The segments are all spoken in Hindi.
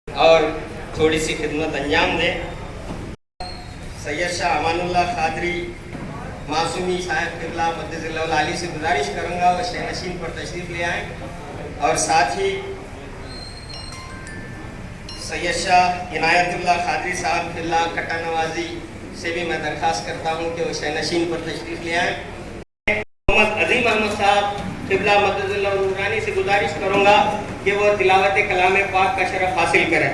और थोड़ी सी खिदमत अंजाम दें। सैयद शाह अमानुल्लाह खादरी मासूमी साहब क़िबला मद्दज़िल्लहुल आली से गुजारिश करूँगा वो शह नशीन पर तशरीफ़ ले आएँ। और साथ ही सैयद शाह इनायतुल्लाह खादरी साहब क़िबला कटा नवाज़ी से भी मैं दरख्वास्त करता हूँ कि वो शह नशीन पर तशरीफ़ ले आएँ। मोहम्मद अजीम अहमद साहब क़िबला मद्दज़िल्लहुल नूरानी से गुजारिश करूँगा कि वो तिलावत कलाम पाक का शरफ हासिल करें।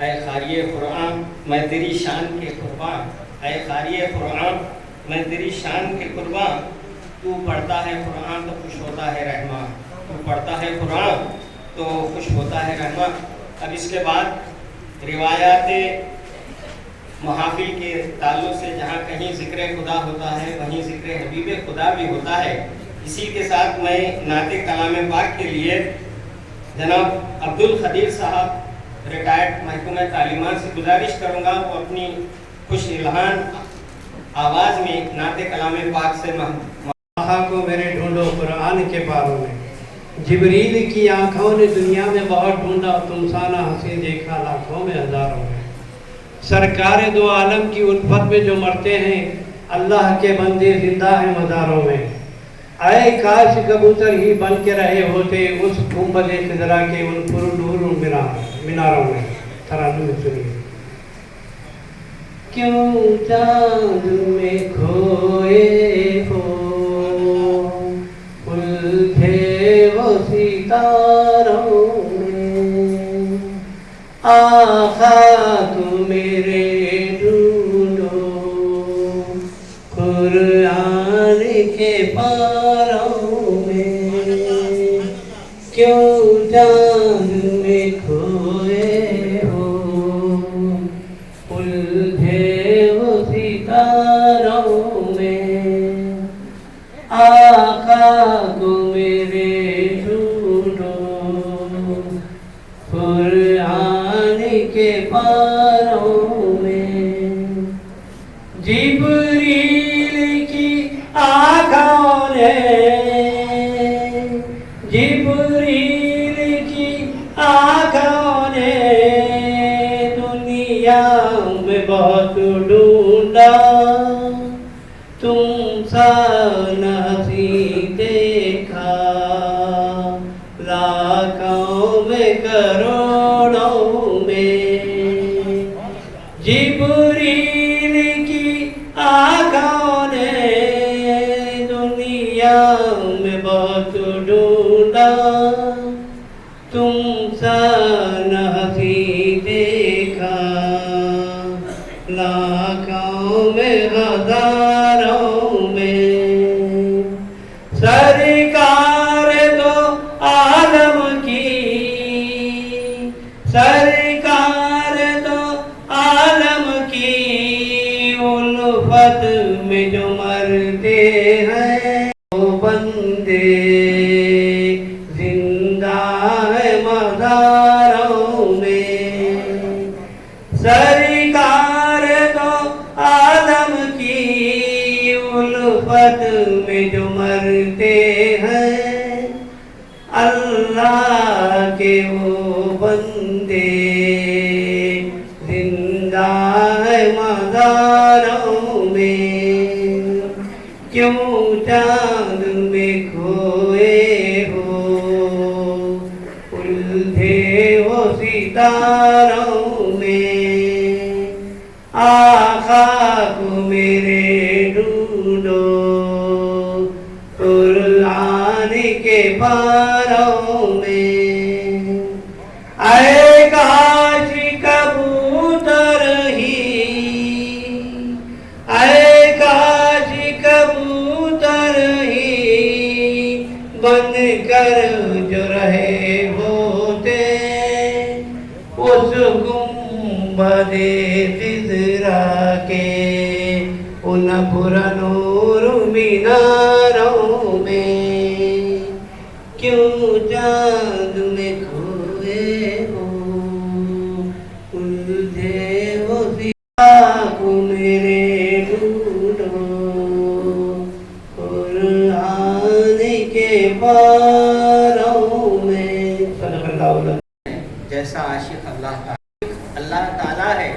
ऐ क़ारिए क़ुरआन मैं तेरी शान के कुर्बान, ऐ क़ारिए क़ुरआन मैं तेरी शान के कुर्बान। तू पढ़ता है कुरान तो खुश होता है रहमान, तू पढ़ता है कुरान तो खुश होता है रहमान। अब इसके बाद रिवायात महाफिल के ताल्लुक़ से जहाँ कहीं ज़िक्र खुदा होता है वहीं ज़िक्र हबीब खुदा भी होता है। इसी के साथ मैं नाते कलाम पाक के लिए जनाब अब्दुल खदीर साहब रिटायर्ड महकमा तालीमात से गुजारिश करूँगा वो अपनी खुश इल्हान आवाज़ में नाते कलाम पाक से को मेरे ढूंढो कुरान के बारों में। जिब्रील की आंखों ने दुनिया में बहुत ढूंढा, तुम साना हंसी देखा लाखों में हजारों में। सरकार दो आलम की उल्फत में जो मरते हैं अल्लाह के बंदे जिंदा हैं मज़ारों में। आए काश कबूतर ही बन के रहे होते उस गुंबद खिज़रा के उन पुरनूर मीनारों में। तरानूम सुनिए। क्यों चाँद में खोए हो उलझे वो सितारों में, आका तुम मेरे ढूंढो कुरान के पारों में। क्यों चाँद में खोए हो उलझे वो सितारों में, आका को मेरे ढूंढो कुरान के पारों में। जिब्रील की आँखों ने जिब्रील की आँखों ने दुनिया में बहुत ढूंढा, तुम सा नहीं देखा लाखों में करोड़ों में। जिब्रील की आँखों ने दुनिया में बहुत ढूंढा, तुम सा नहीं देखा लाखों में हजारों में। सरकार दो आलम की मरते हैं वो बंदे, जिंदा है मज़ारों में। सरकार तो आदम की उल्फत में जो मरते हैं, अल्लाह के वो बंदे, जिंदा है मज़ारों में। क्यों चांद में खोए हो, उलझे हो सितारों में। आका को मेरे ढूंढो कुरान के पारों में। आए काश कबूतर ही, आए काश कबूतर ही बन कर जो रहे होते उस गुंबदे खिज़रा के उन पुरनूर मीनारों में। क्यों चांद में खोए हो, उलझे हो को मेरे ढूंढो कुरान के पारों में। सल्लल्लाहु जैसा आशिक अल्लाह ताला है,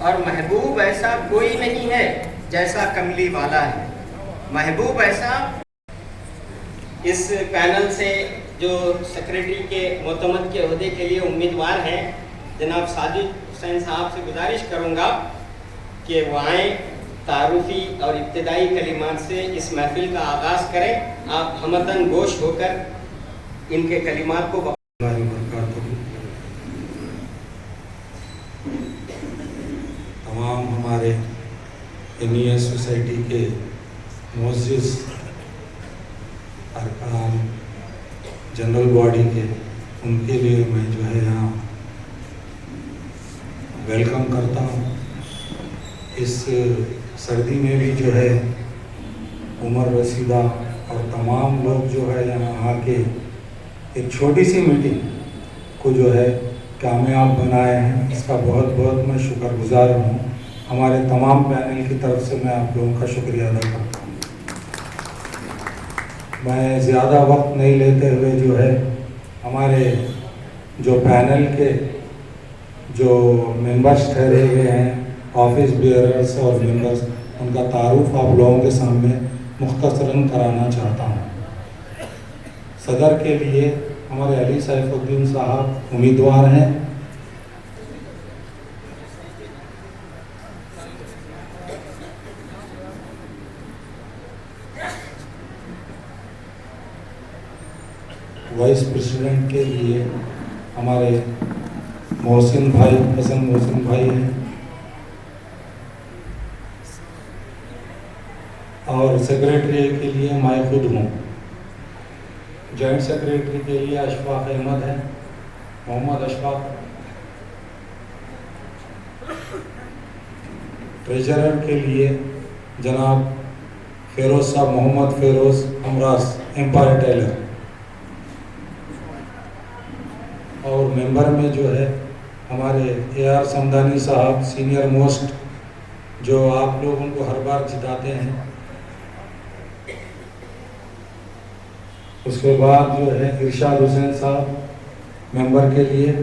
और महबूब ऐसा कोई नहीं है जैसा कमली वाला है। महबूब ऐसा, इस पैनल से जो सेक्रेटरी के मोतमद के ओहदे के लिए उम्मीदवार हैं, जनाब साजिद हुसैन साहब से गुजारिश करूंगा कि वो आएँ, तारुफी और इब्तदाई कलिमात से इस महफिल का आगाज़ करें। आप हमतन गोश होकर इनके कलिमात को तमाम हमारे इंडियन सोसाइटी के मुअज़्ज़िज़ अरकान, जनरल बॉडी के, उनके लिए मैं जो है यहाँ वेलकम करता हूँ। इस सर्दी में भी जो है उमर रसीदा और तमाम लोग जो है यहाँ आके एक छोटी सी मीटिंग को जो है कामयाब बनाए हैं, इसका बहुत बहुत मैं शुक्रगुजार हूँ। हमारे तमाम पैनल की तरफ से मैं आप लोगों का शुक्रिया अदा करता हूँ। मैं ज़्यादा वक्त नहीं लेते हुए जो है हमारे जो पैनल के जो मेंबर्स ठहरे हुए हैं, ऑफिस बेयरर्स और मेंबर्स, उनका तारुफ आप लोगों के सामने मुख्तसरन कराना चाहता हूँ। सदर के लिए हमारे अली सैफुद्दीन साहब उम्मीदवार हैं। वाइस प्रेसिडेंट के लिए हमारे मोहसिन भाई, हसन मोहसिन भाई हैं। और सेक्रेटरी के लिए मैं खुद हूँ। जॉइंट सेक्रेटरी के लिए अशफाक अहमद है, मोहम्मद अशफाक। ट्रेजरर के लिए जनाब फेरोज साहब, मोहम्मद फेरोज हमरास, एम्पायर टेलर। और मेंबर में जो है हमारे AR समदानी साहब, सीनियर मोस्ट, जो आप लोग उनको हर बार जिताते हैं। उसके बाद जो है इरशाद हुसैन साहब मेंबर के लिए,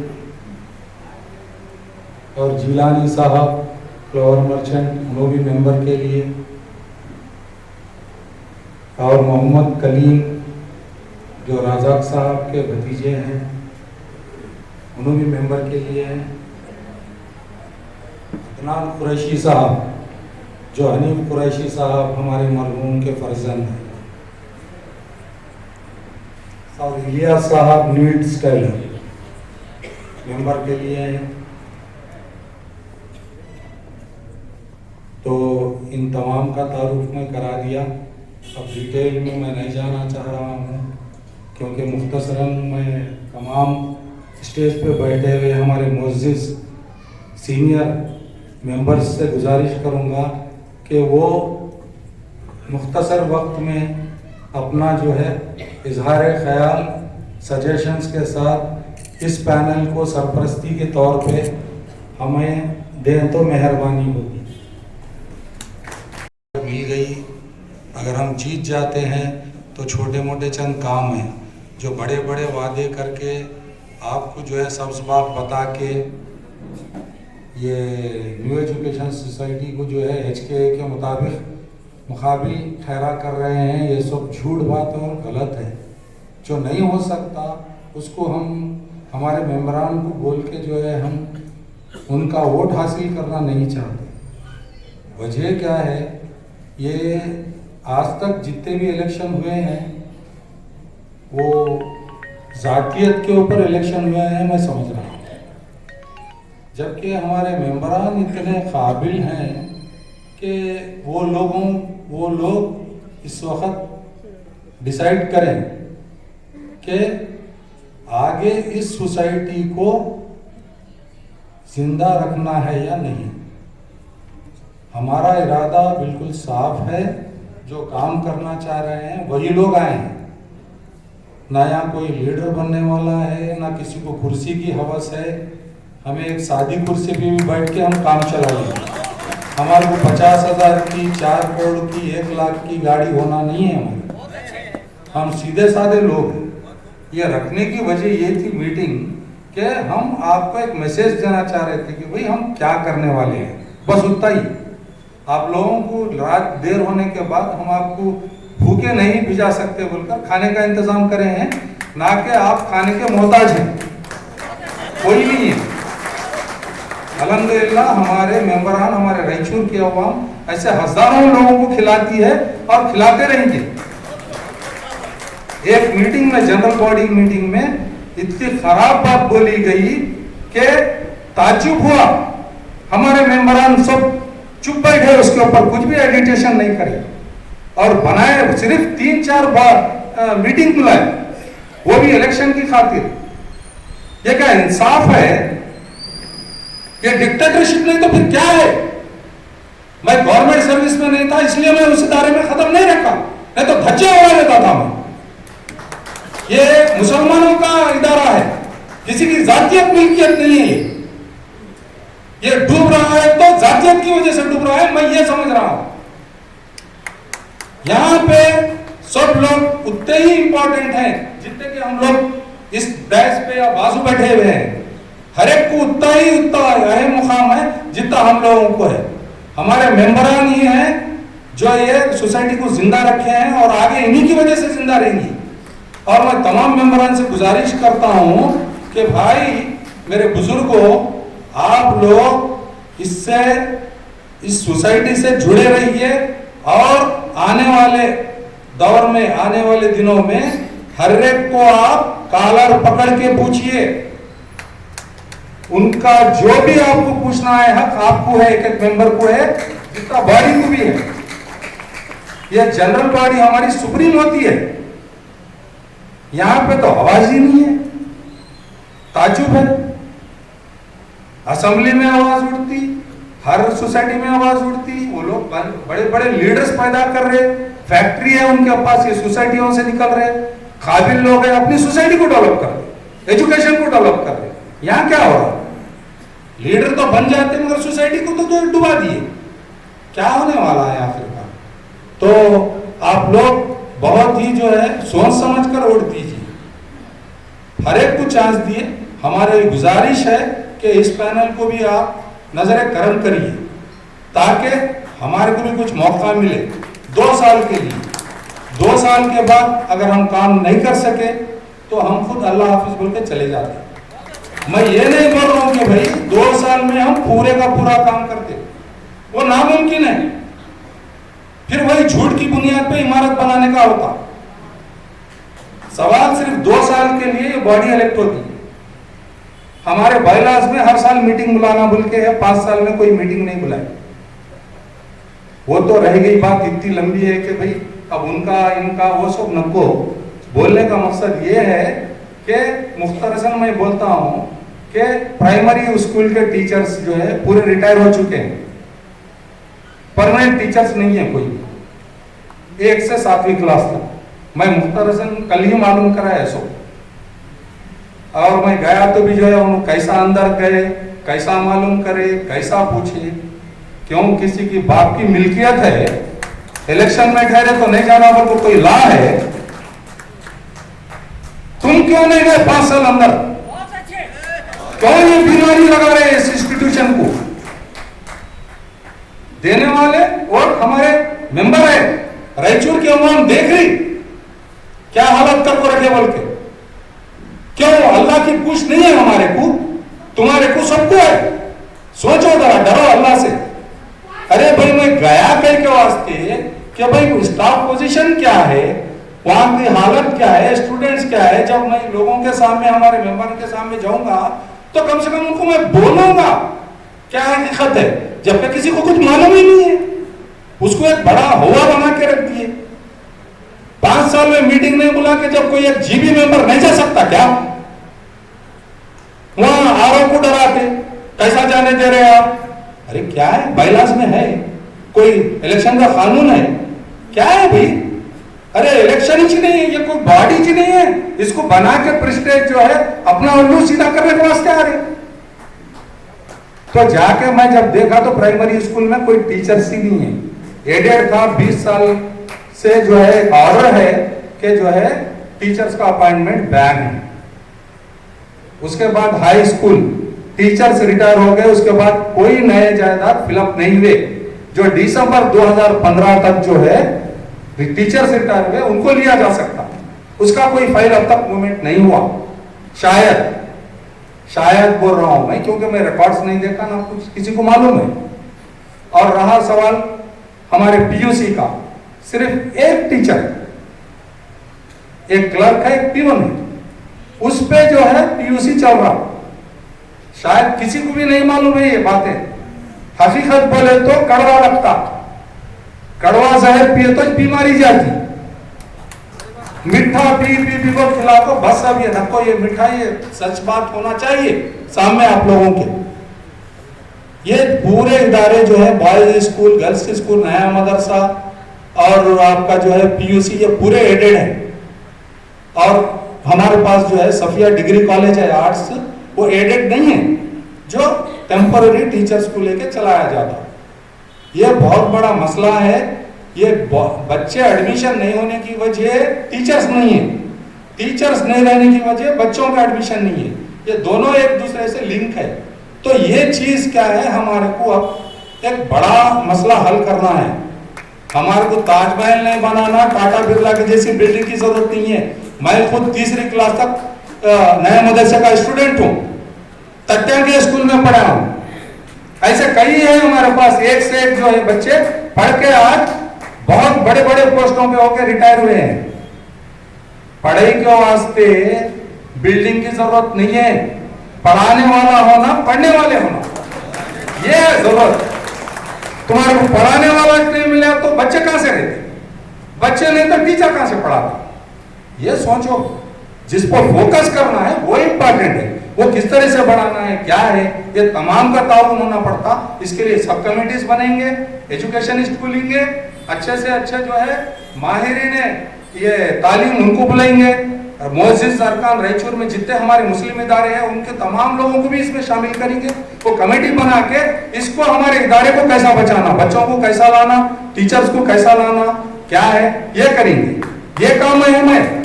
और जिलानी साहब फ्लावर मर्चेंट, वो भी मेंबर के लिए, और मोहम्मद कलीम जो राजाक साहब के भतीजे हैं, उन्होंने भी मेंबर के लिए हैं। अदनान कुरैशी साहब जो हनीफ कुरैशी साहब हमारे मरहूम के फर्जंद हैं, और इलियास साहब नीड्स टेलर मेंबर के लिए हैं। तो इन तमाम का तारुफ मैं करा दिया। अब डिटेल में मैं नहीं जाना चाह रहा हूँ, क्योंकि मुख्तसरन मैं तमाम स्टेज पे बैठे हुए हमारे मुअज़्ज़िज़ सीनियर मेंबर्स से गुजारिश करूँगा कि वो मुख्तसर वक्त में अपना जो है इजहार ख्याल सजेशंस के साथ इस पैनल को सरपरस्ती के तौर पे हमें दें तो मेहरबानी होगी। मिल गई, अगर हम जीत जाते हैं तो छोटे मोटे चंद काम हैं, जो बड़े बड़े वादे करके आपको जो है सब्ज़ बाग बता के ये न्यू एजुकेशन सोसाइटी को जो है HKA के मुकाबिल ठहरा कर रहे हैं, ये सब झूठ बात और गलत है। जो नहीं हो सकता उसको हम हमारे मेंबरान को बोल के जो है हम उनका वोट हासिल करना नहीं चाहते। वजह क्या है, ये आज तक जितने भी इलेक्शन हुए हैं वो जातियत के ऊपर इलेक्शन हुए हैं, मैं समझ रहा हूँ। जबकि हमारे मेंबरान इतने काबिल हैं कि वो लोग इस वक्त डिसाइड करें कि आगे इस सोसाइटी को जिंदा रखना है या नहीं। हमारा इरादा बिल्कुल साफ है, जो काम करना चाह रहे हैं वही लोग आए हैं। ना यहाँ कोई लीडर बनने वाला है, ना किसी को कुर्सी की हवस है। हमें एक सादी कुर्सी पे भी बैठ के हम काम चलाएंगे। हमारे को 50,000 की, 4 करोड़ की, 1 लाख की गाड़ी होना नहीं है हमारे। हम सीधे साधे लोग हैं। ये रखने की वजह ये थी मीटिंग कि हम आपको एक मैसेज देना चाह रहे थे कि भाई हम क्या करने वाले हैं, बस उतना ही। आप लोगों को रात देर होने के बाद हम आपको भूखे नहीं भिजा सकते बोलकर खाने का इंतजाम करे हैं, ना कि आप खाने के मोहताज हैं, कोई नहीं है। अल्हम्दुलिल्लाह हमारे मेंबरान, हमारे रायचूर की अवाम ऐसे हजारों लोगों को खिलाती है और खिलाते रहेंगे। एक मीटिंग में, जनरल बॉडी मीटिंग में इतनी खराब बात बोली गई कि ताज्जुब हुआ। हमारे मेंबरान सब चुप बैठे, उसके ऊपर कुछ भी एडिटेशन नहीं करे और बनाए, सिर्फ 3-4 बार मीटिंग बुलाए, वो भी इलेक्शन की खातिर। ये क्या इंसाफ है? ये डिक्टेटरशिप नहीं तो फिर क्या है? मैं गवर्नमेंट सर्विस में नहीं था इसलिए मैं उस इदारे में खत्म नहीं रखा, नहीं तो धज्जे उड़ा देता था मैं। ये मुसलमानों का इदारा है, किसी की जातियत मिल्कियत नहीं है। ये डूब रहा है तो जातियत की वजह से डूब रहा है, मैं ये समझ रहा हूं। यहां पे सब लोग उतने ही इंपॉर्टेंट हैं जितने कि हम लोग इस डैश पे या बाजू बैठे हुए हैं। हर एक को उतना अहम मुकाम है जितना हम लोगों को है। हमारे मेंबरान ही हैं जो ये सोसाइटी को जिंदा रखे हैं और आगे इन्हीं की वजह से जिंदा रहेंगी। और मैं तमाम मेंबरान से गुजारिश करता हूं कि भाई मेरे बुजुर्गों, आप लोग इससे, इस सोसाइटी से जुड़े रहिए और आने वाले दौर में, आने वाले दिनों में हर एक को आप कॉलर पकड़ के पूछिए। उनका जो भी आपको पूछना है हक आपको है, एक एक मेंबर को है, जितना बॉडी को भी है। यह जनरल बॉडी हमारी सुप्रीम होती है, यहां पे तो आवाज ही नहीं है। ताजुब है, असेंबली में आवाज उठती, हर सोसाइटी में आवाज उठती। वो लोग बड़े बड़े लीडर्स पैदा कर रहे, फैक्ट्री है उनके पास, ये सोसाइटियों से निकल रहे, काबिल लोग हैं, अपनी सोसाइटी को डेवलप कर रहे, एजुकेशन को डेवलप कर रहे। यहाँ क्या हो रहा? लीडर तो बन जाते मगर सोसाइटी को तो डुबा दिए। क्या होने वाला है आखिरकार? तो आप लोग बहुत ही जो है सोच समझ कर वोट दीजिए, हर एक को चांस दिए। हमारी गुजारिश है कि इस पैनल को भी आप नजर करम करिए ताकि हमारे को भी कुछ मौका मिले 2 साल के लिए। 2 साल के बाद अगर हम काम नहीं कर सके तो हम खुद अल्लाह हाफिज बोल के चले जाते। मैं ये नहीं बोल रहा हूं कि भाई 2 साल में हम पूरे का पूरा काम करते, वो नामुमकिन है। फिर वही झूठ की बुनियाद पे इमारत बनाने का होता। सवाल सिर्फ 2 साल के लिए ये बॉडी इलेक्ट होती है। हमारे बायलॉज में हर साल मीटिंग बुलाना बोल के है, 5 साल में कोई मीटिंग नहीं बुलाई। वो तो रह गई बात इतनी लंबी है कि भाई अब उनका इनका वो सब नको। बोलने का मकसद ये है कि मुख्तरसन मैं बोलता हूं कि प्राइमरी स्कूल के टीचर्स जो है पूरे रिटायर हो चुके हैं, परमानेंट टीचर्स नहीं है कोई। 1 से 7वीं क्लास तक। मैं मुख्तरसन कल ही मालूम करा है सो, और मैं गया तो भी जो है उन्होंने कैसा अंदर गए, कैसा मालूम करे, कैसा पूछे, क्यों किसी की बाप की मिल्कियत है, इलेक्शन में ठहरे तो नहीं जाना, पर कोई लॉ है, तुम क्यों नहीं गए 5 साल अंदर? क्यों ये बीमारी लगा रहे हैं इस इंस्टीट्यूशन को? देने वाले और हमारे मेंबर है, रायचूर की अवाम देख रही क्या हालत करके रखे, बोल के क्यों? अल्लाह की पूछ नहीं है हमारे को, तुम्हारे को सबको है। सोचो जरा, डरो अल्लाह से। अरे भाई मैं गया कहीं के वास्ते कि भाई स्टाफ पोजीशन क्या है, वहां की हालत क्या है, स्टूडेंट्स क्या है। जब मैं लोगों के सामने, हमारे मेंबर के सामने जाऊंगा तो कम से कम उनको मैं बोलूंगा क्या हकीकत है, जबकि किसी को कुछ मालूम ही नहीं है। उसको एक बड़ा हुआ बना के रख दिए। 5 साल में मीटिंग नहीं बुला के जब कोई एक जीबी मेंबर नहीं जा सकता क्या? वहां आरओ को डराते, कैसा जाने दे रहे आप? अरे क्या है, बाइलास में है कोई इलेक्शन का कानून है क्या है भाई? अरे इलेक्शन ही नहीं है, ये कोई बॉडी ही नहीं है, इसको बना के प्रेस्टेज जो है अपना उल्लू सीधा करने के वास्ते आ रहे। तो जाके मैं जब देखा तो प्राइमरी स्कूल में कोई टीचर्स ही नहीं है, एडेड था। 20 साल से जो है ऑर्डर है कि जो है टीचर्स का अपॉइंटमेंट बैन है। उसके बाद हाई स्कूल टीचर्स रिटायर हो गए, उसके बाद कोई नए जायदाद फिलअप नहीं हुए। जो दिसंबर 2015 तक जो है टीचर्स रिटायर हुए उनको लिया जा सकता, उसका कोई फाइल अब तक मूवमेंट नहीं हुआ। शायद बोल रहा हूं मैं, क्योंकि मैं रिकॉर्ड्स नहीं देखा ना कुछ किसी को मालूम है। और रहा सवाल हमारे पीयूसी का, सिर्फ एक टीचर, एक क्लर्क है, एक पीओन है, उस पे जो है पीयूसी चल रहा। शायद किसी को भी नहीं मालूम है ये बातें। हकीकत बोले तो कड़वा लगता, कड़वा जहर पिए तो बीमारी जाती। मीठा पी को खिला को बस अब ये नको, ये मीठा, ये सच बात होना चाहिए सामने आप लोगों के। ये पूरे इदारे जो है बॉयज स्कूल, गर्ल्स स्कूल, नया मदरसा और आपका जो है पीयूसी, ये पूरे एडेड है। और हमारे पास जो है सफिया डिग्री कॉलेज है आर्ट्स, वो एडेड नहीं है, जो टेम्पररी टीचर्स को लेके चलाया जाता। ये बहुत बड़ा मसला है। ये बच्चे एडमिशन नहीं होने की वजह टीचर्स नहीं है, टीचर्स नहीं रहने की वजह बच्चों का एडमिशन नहीं है। ये दोनों एक दूसरे से लिंक है। तो ये चीज क्या है, हमारे को अब एक बड़ा मसला हल करना है। हमारे को ताजमहल नहीं बनाना, टाटा बिरला की जैसी बिल्डिंग की जरूरत नहीं है। मैं खुद 3री क्लास तक नए मदरसे का स्टूडेंट हूँ, तट्या के स्कूल में पढ़ा हूँ। ऐसे कई है हमारे पास, एक से एक जो है बच्चे पढ़ के आज बहुत बड़े बड़े पोस्टों पे होकर रिटायर हुए हैं। पढ़ाई के वास्ते बिल्डिंग की जरूरत नहीं है, पढ़ाने वाला होना, पढ़ने वाले होना, ये है जरूरत। तुम्हारे को पढ़ाने वाला नहीं मिला तो बच्चे कहां से रहते? बच्चे नहीं तो टीचर कहां से पढ़ाता? ये सोचो, जिस पर फोकस करना है वो इंपॉर्टेंट है। वो किस तरह से बढ़ाना है, क्या है, ये तमाम का ताउन होना पड़ता। इसके लिए सब कमेटीज बनेंगे, एजुकेशनिस्ट खुलेंगे, अच्छे से अच्छे जो है माहिरीन ये तालीम उनको बुलाएंगे। मोअज़्ज़िज़ अरकान रायचूर में जितने हमारे मुस्लिम इदारे हैं उनके तमाम लोगों को भी इसमें शामिल करेंगे। वो कमेटी बना के इसको हमारे इदारे को कैसा बचाना, बच्चों को कैसा लाना, टीचर्स को कैसा लाना, क्या है ये करेंगे। ये काम है हमें।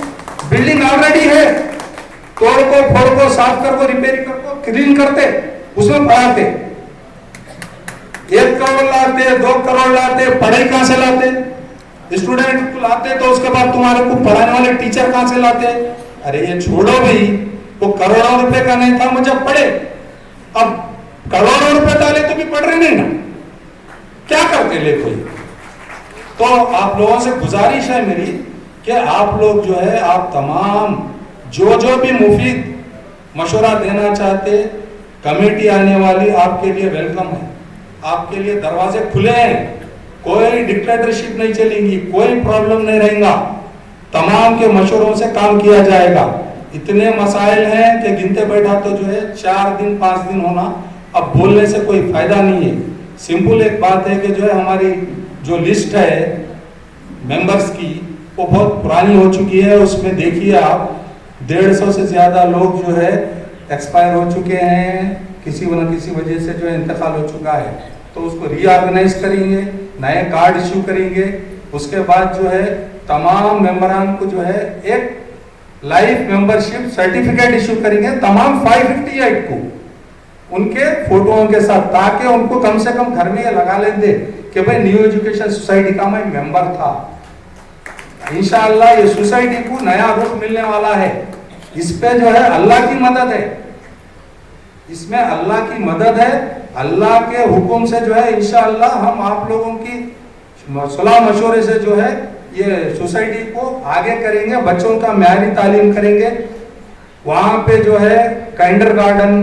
बिल्डिंग ऑलरेडी है, तोड़ को फोड़ को साफ कर को रिपेयरिंग कर को क्लीन करते, उसमें पढ़ाते। 1 करोड़ लाते, 2 करोड़ लाते, पढ़ाई कहां से लाते? स्टूडेंट को लाते तो उसके बाद तुम्हारे को पढ़ाने वाले टीचर कहां से लाते? अरे ये छोड़ो भाई, वो करोड़ों रुपए का नहीं था मुझे पढ़े, अब करोड़ों रुपए डाले तो भी पढ़ रहे नहीं ना, क्या करते ले कोई? तो आप लोगों से गुजारिश है मेरी कि आप लोग जो है, आप तमाम जो भी मुफीद मशवरा देना चाहते, कमेटी आने वाली आपके लिए वेलकम है, आपके लिए दरवाजे खुले हैं। कोई डिक्टेटरशिप नहीं चलेगी, कोई प्रॉब्लम नहीं रहेगा, तमाम के मशवरों से काम किया जाएगा। इतने मसाइल हैं कि गिनते बैठा तो जो है 4 दिन 5 दिन होना, अब बोलने से कोई फायदा नहीं है। सिंपल एक बात है कि जो है हमारी जो लिस्ट है मेंबर्स की वो बहुत पुरानी हो चुकी है। उसमें देखिए आप 150 से ज़्यादा लोग जो है एक्सपायर हो चुके हैं, किसी न किसी वजह से जो है इंतकाल हो चुका है। तो उसको रीऑर्गेनाइज करेंगे, नए कार्ड इश्यू करेंगे। उसके बाद जो है तमाम मेंबरान को जो है एक लाइफ मेंबरशिप सर्टिफिकेट इश्यू करेंगे तमाम 558 को उनके फोटोओं के साथ, ताकि उनको कम से कम घर में ये लगा लेते कि भाई न्यू एजुकेशन सोसाइटी का मैं मेंबर था। इंशाअल्लाह ये सोसाइटी को नया रूप मिलने वाला है। इस पे जो है अल्लाह की मदद है, इसमें अल्लाह की मदद है। अल्लाह के हुक्म से जो है इंशाअल्लाह हम आप लोगों की सलाह मशवरे से जो है ये सोसाइटी को आगे करेंगे, बच्चों का म्यारी तालीम करेंगे। वहाँ पे जो है काइंडर गार्डन,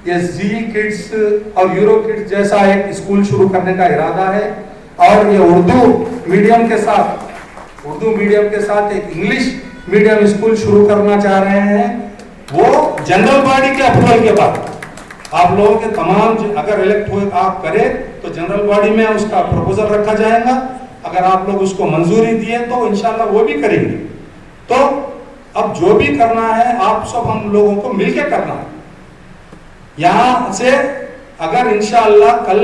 ये जी किड्स और यूरो किड्स जैसा एक स्कूल शुरू करने का इरादा है। और ये उर्दू मीडियम के साथ एक इंग्लिश मीडियम स्कूल शुरू करना चाह रहे हैं। वो जनरल बॉडी के अप्रूवल के बाद आप लोगों के तमाम, अगर इलेक्ट हुए आप करें तो जनरल बॉडी में उसका प्रपोजल रखा जाएगा। अगर आप लोग उसको मंजूरी दिए तो इंशाल्लाह वो भी करेंगे। तो अब जो भी करना है आप सब हम लोगों को मिलकर करना है। यहां से अगर इंशाअल्लाह कल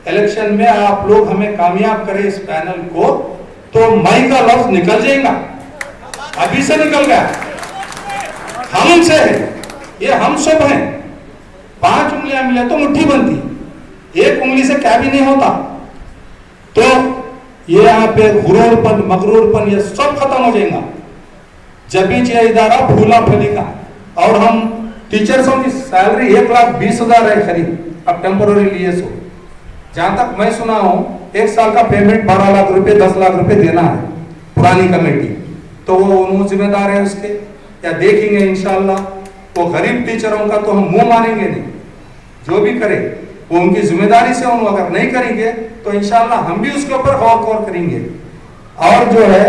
इलेक्शन में आप लोग हमें कामयाब करें इस पैनल को, तो मई का लफ्ज निकल जाएगा, अभी से निकल गया। हमसे है, ये हम सब हैं। 5 उंगलियां मिले तो मुट्ठी बनती, एक उंगली से क्या भी नहीं होता। तो ये यहाँ पे गुरूरपन मगरूरपन ये सब खत्म हो जाएगा जब भी ये इदारा फूला फलेगा। और हम टीचर्सों की सैलरी 1,20,000 है करीब, अब टेम्पोररी लिए सो। जहां तक मैं सुना हूं 1 साल का पेमेंट 12 लाख रुपए 10 लाख रुपए देना है पुरानी कमेटी। तो वो जिम्मेदार है उसके, या देखेंगे इंशाअल्लाह। वो गरीब टीचरों का तो हम मुंह मानेंगे नहीं, जो भी करे वो उनकी जिम्मेदारी से हम अगर नहीं करेंगे तो इंशाअल्लाह हम भी उसके ऊपर गौर करेंगे। और जो है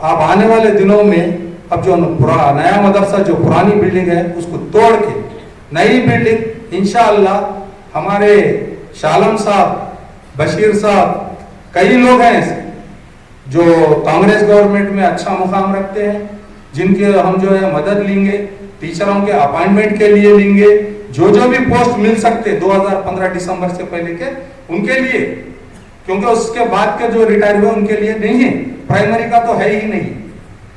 अब आने वाले दिनों में अब जो नया मदरसा जो पुरानी बिल्डिंग है उसको तोड़ के नई बिल्डिंग इंशाअल्लाह हमारे शालम साहब, बशीर साहब, कई लोग हैं जो कांग्रेस गवर्नमेंट में अच्छा मुकाम रखते हैं, जिनके हम जो है मदद लेंगे, टीचरों के अपॉइंटमेंट के लिए लेंगे। जो भी पोस्ट मिल सकते 2015 दिसंबर से पहले के उनके लिए, क्योंकि उसके बाद के जो रिटायर हुए उनके लिए नहीं है, प्राइमरी का तो है ही नहीं।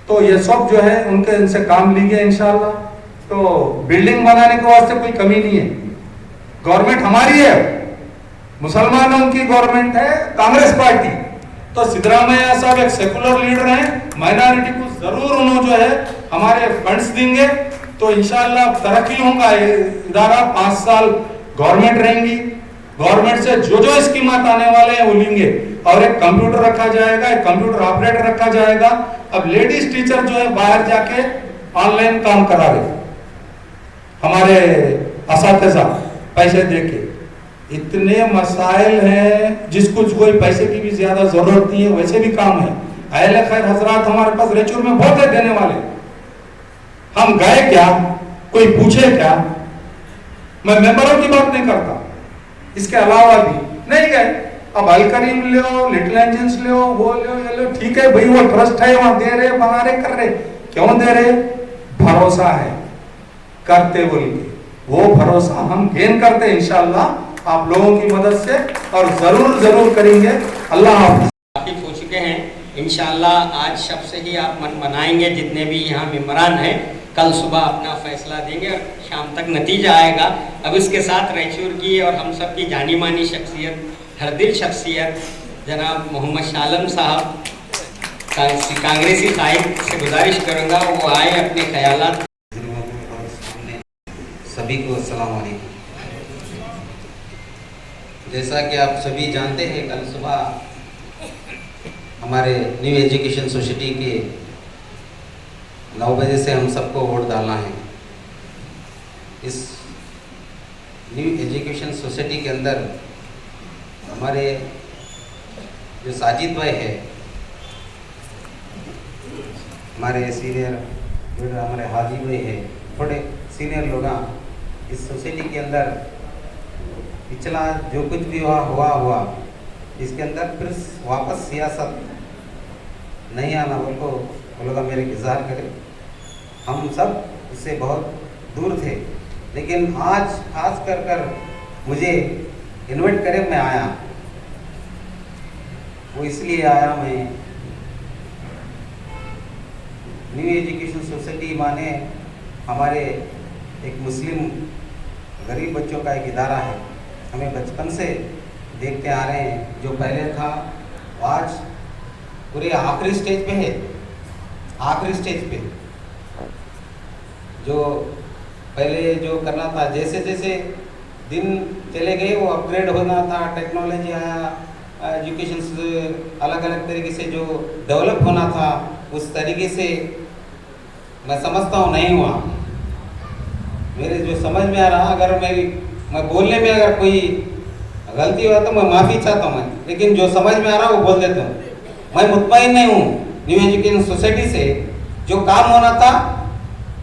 तो ये सब जो है उनके इनसे काम लीजिए इंशाअल्लाह। तो बिल्डिंग बनाने के वास्ते कोई कमी नहीं है, गवर्नमेंट हमारी है, मुसलमानों की गवर्नमेंट है कांग्रेस पार्टी। तो सिद्धरामैया साहब एक सेकुलर लीडर हैं, माइनॉरिटी को जरूर उन्होंने जो है हमारे फंड्स देंगे। तो इंशाअल्लाह तरक्की होगा इदारा। 5 साल गवर्नमेंट रहेंगी, गवर्नमेंट से जो स्कीमात आने वाले हैं वो लेंगे। और एक कंप्यूटर रखा जाएगा, एक कंप्यूटर ऑपरेटर रखा जाएगा। अब लेडीज टीचर जो है बाहर जाके ऑनलाइन काम करा रहे हमारे असातिज़ा पैसे देके। इतने मसाइल हैं जिसको कोई पैसे की भी ज्यादा जरूरत नहीं है, वैसे भी काम है। अहले खैर हजरात हमारे पास रेचूर में बहुत है देने वाले, हम गए क्या, कोई पूछे क्या? मैं मेंबरों की बात नहीं करता, इसके अलावा भी नहीं गए। अब अलकरीम लो, लिटिल एंजल्स लो, वो लो, ये लो, ठीक है भाई, वो ट्रस्ट है, वहां दे रहे, बना रहे, कर रहे। क्यों दे रहे? भरोसा है, करते बोल के वो भरोसा हम गेन करते हैं इंशाअल्लाह आप लोगों की मदद से, और जरूर करेंगे। अल्लाह हाफ़िज़। वाकिफ हो चुके हैं इंशाअल्लाह। आज शब से ही आप मन बनाएंगे, जितने भी यहाँ मेम्बरान हैं कल सुबह अपना फैसला देंगे और शाम तक नतीजा आएगा। अब इसके साथ रैचूर की और हम सब की जानी मानी शख्सियत, हरदिल शख्सियत जनाब मोहम्मद शालम साहब, कांग्रेसी कायद से गुजारिश करूँगा वो आए अपने ख्यालात। सभी को अस्सलाम वालेकुम। जैसा कि आप सभी जानते हैं, कल सुबह हमारे न्यू एजुकेशन सोसाइटी के 9 बजे से हम सबको वोट डालना है। इस न्यू एजुकेशन सोसाइटी के अंदर हमारे जो साजिद भाई है, हमारे सीनियर जो हमारे हाजी भाई है, थोड़े सीनियर लोग इस सोसाइटी के अंदर पिछला जो कुछ भी हुआ इसके अंदर फिर वापस सियासत नहीं आना बोल को वो लोग मेरे इंतज़ार करे। हम सब इससे बहुत दूर थे, लेकिन आज खास कर मुझे इनवाइट करे, मैं आया। वो इसलिए आया, मैं न्यू एजुकेशन सोसाइटी माने हमारे एक मुस्लिम गरीब बच्चों का एक इदारा है। हमें बचपन से देखते आ रहे हैं, जो पहले था वो आज पूरे आखिरी स्टेज पे है। आखिरी स्टेज पे जो पहले जो करना था, जैसे जैसे दिन चले गए वो अपग्रेड होना था, टेक्नोलॉजी आया, एजुकेशन अलग अलग तरीके से जो डेवलप होना था, उस तरीके से मैं समझता हूँ नहीं हुआ। मेरे जो समझ में आ रहा, अगर मैं बोलने में अगर कोई गलती हुआ तो मैं माफ़ी चाहता हूँ मैं, लेकिन जो समझ में आ रहा वो बोल देता हूँ। मैं मुतमईन नहीं हूँ न्यू एजुकेशन सोसाइटी से जो काम होना था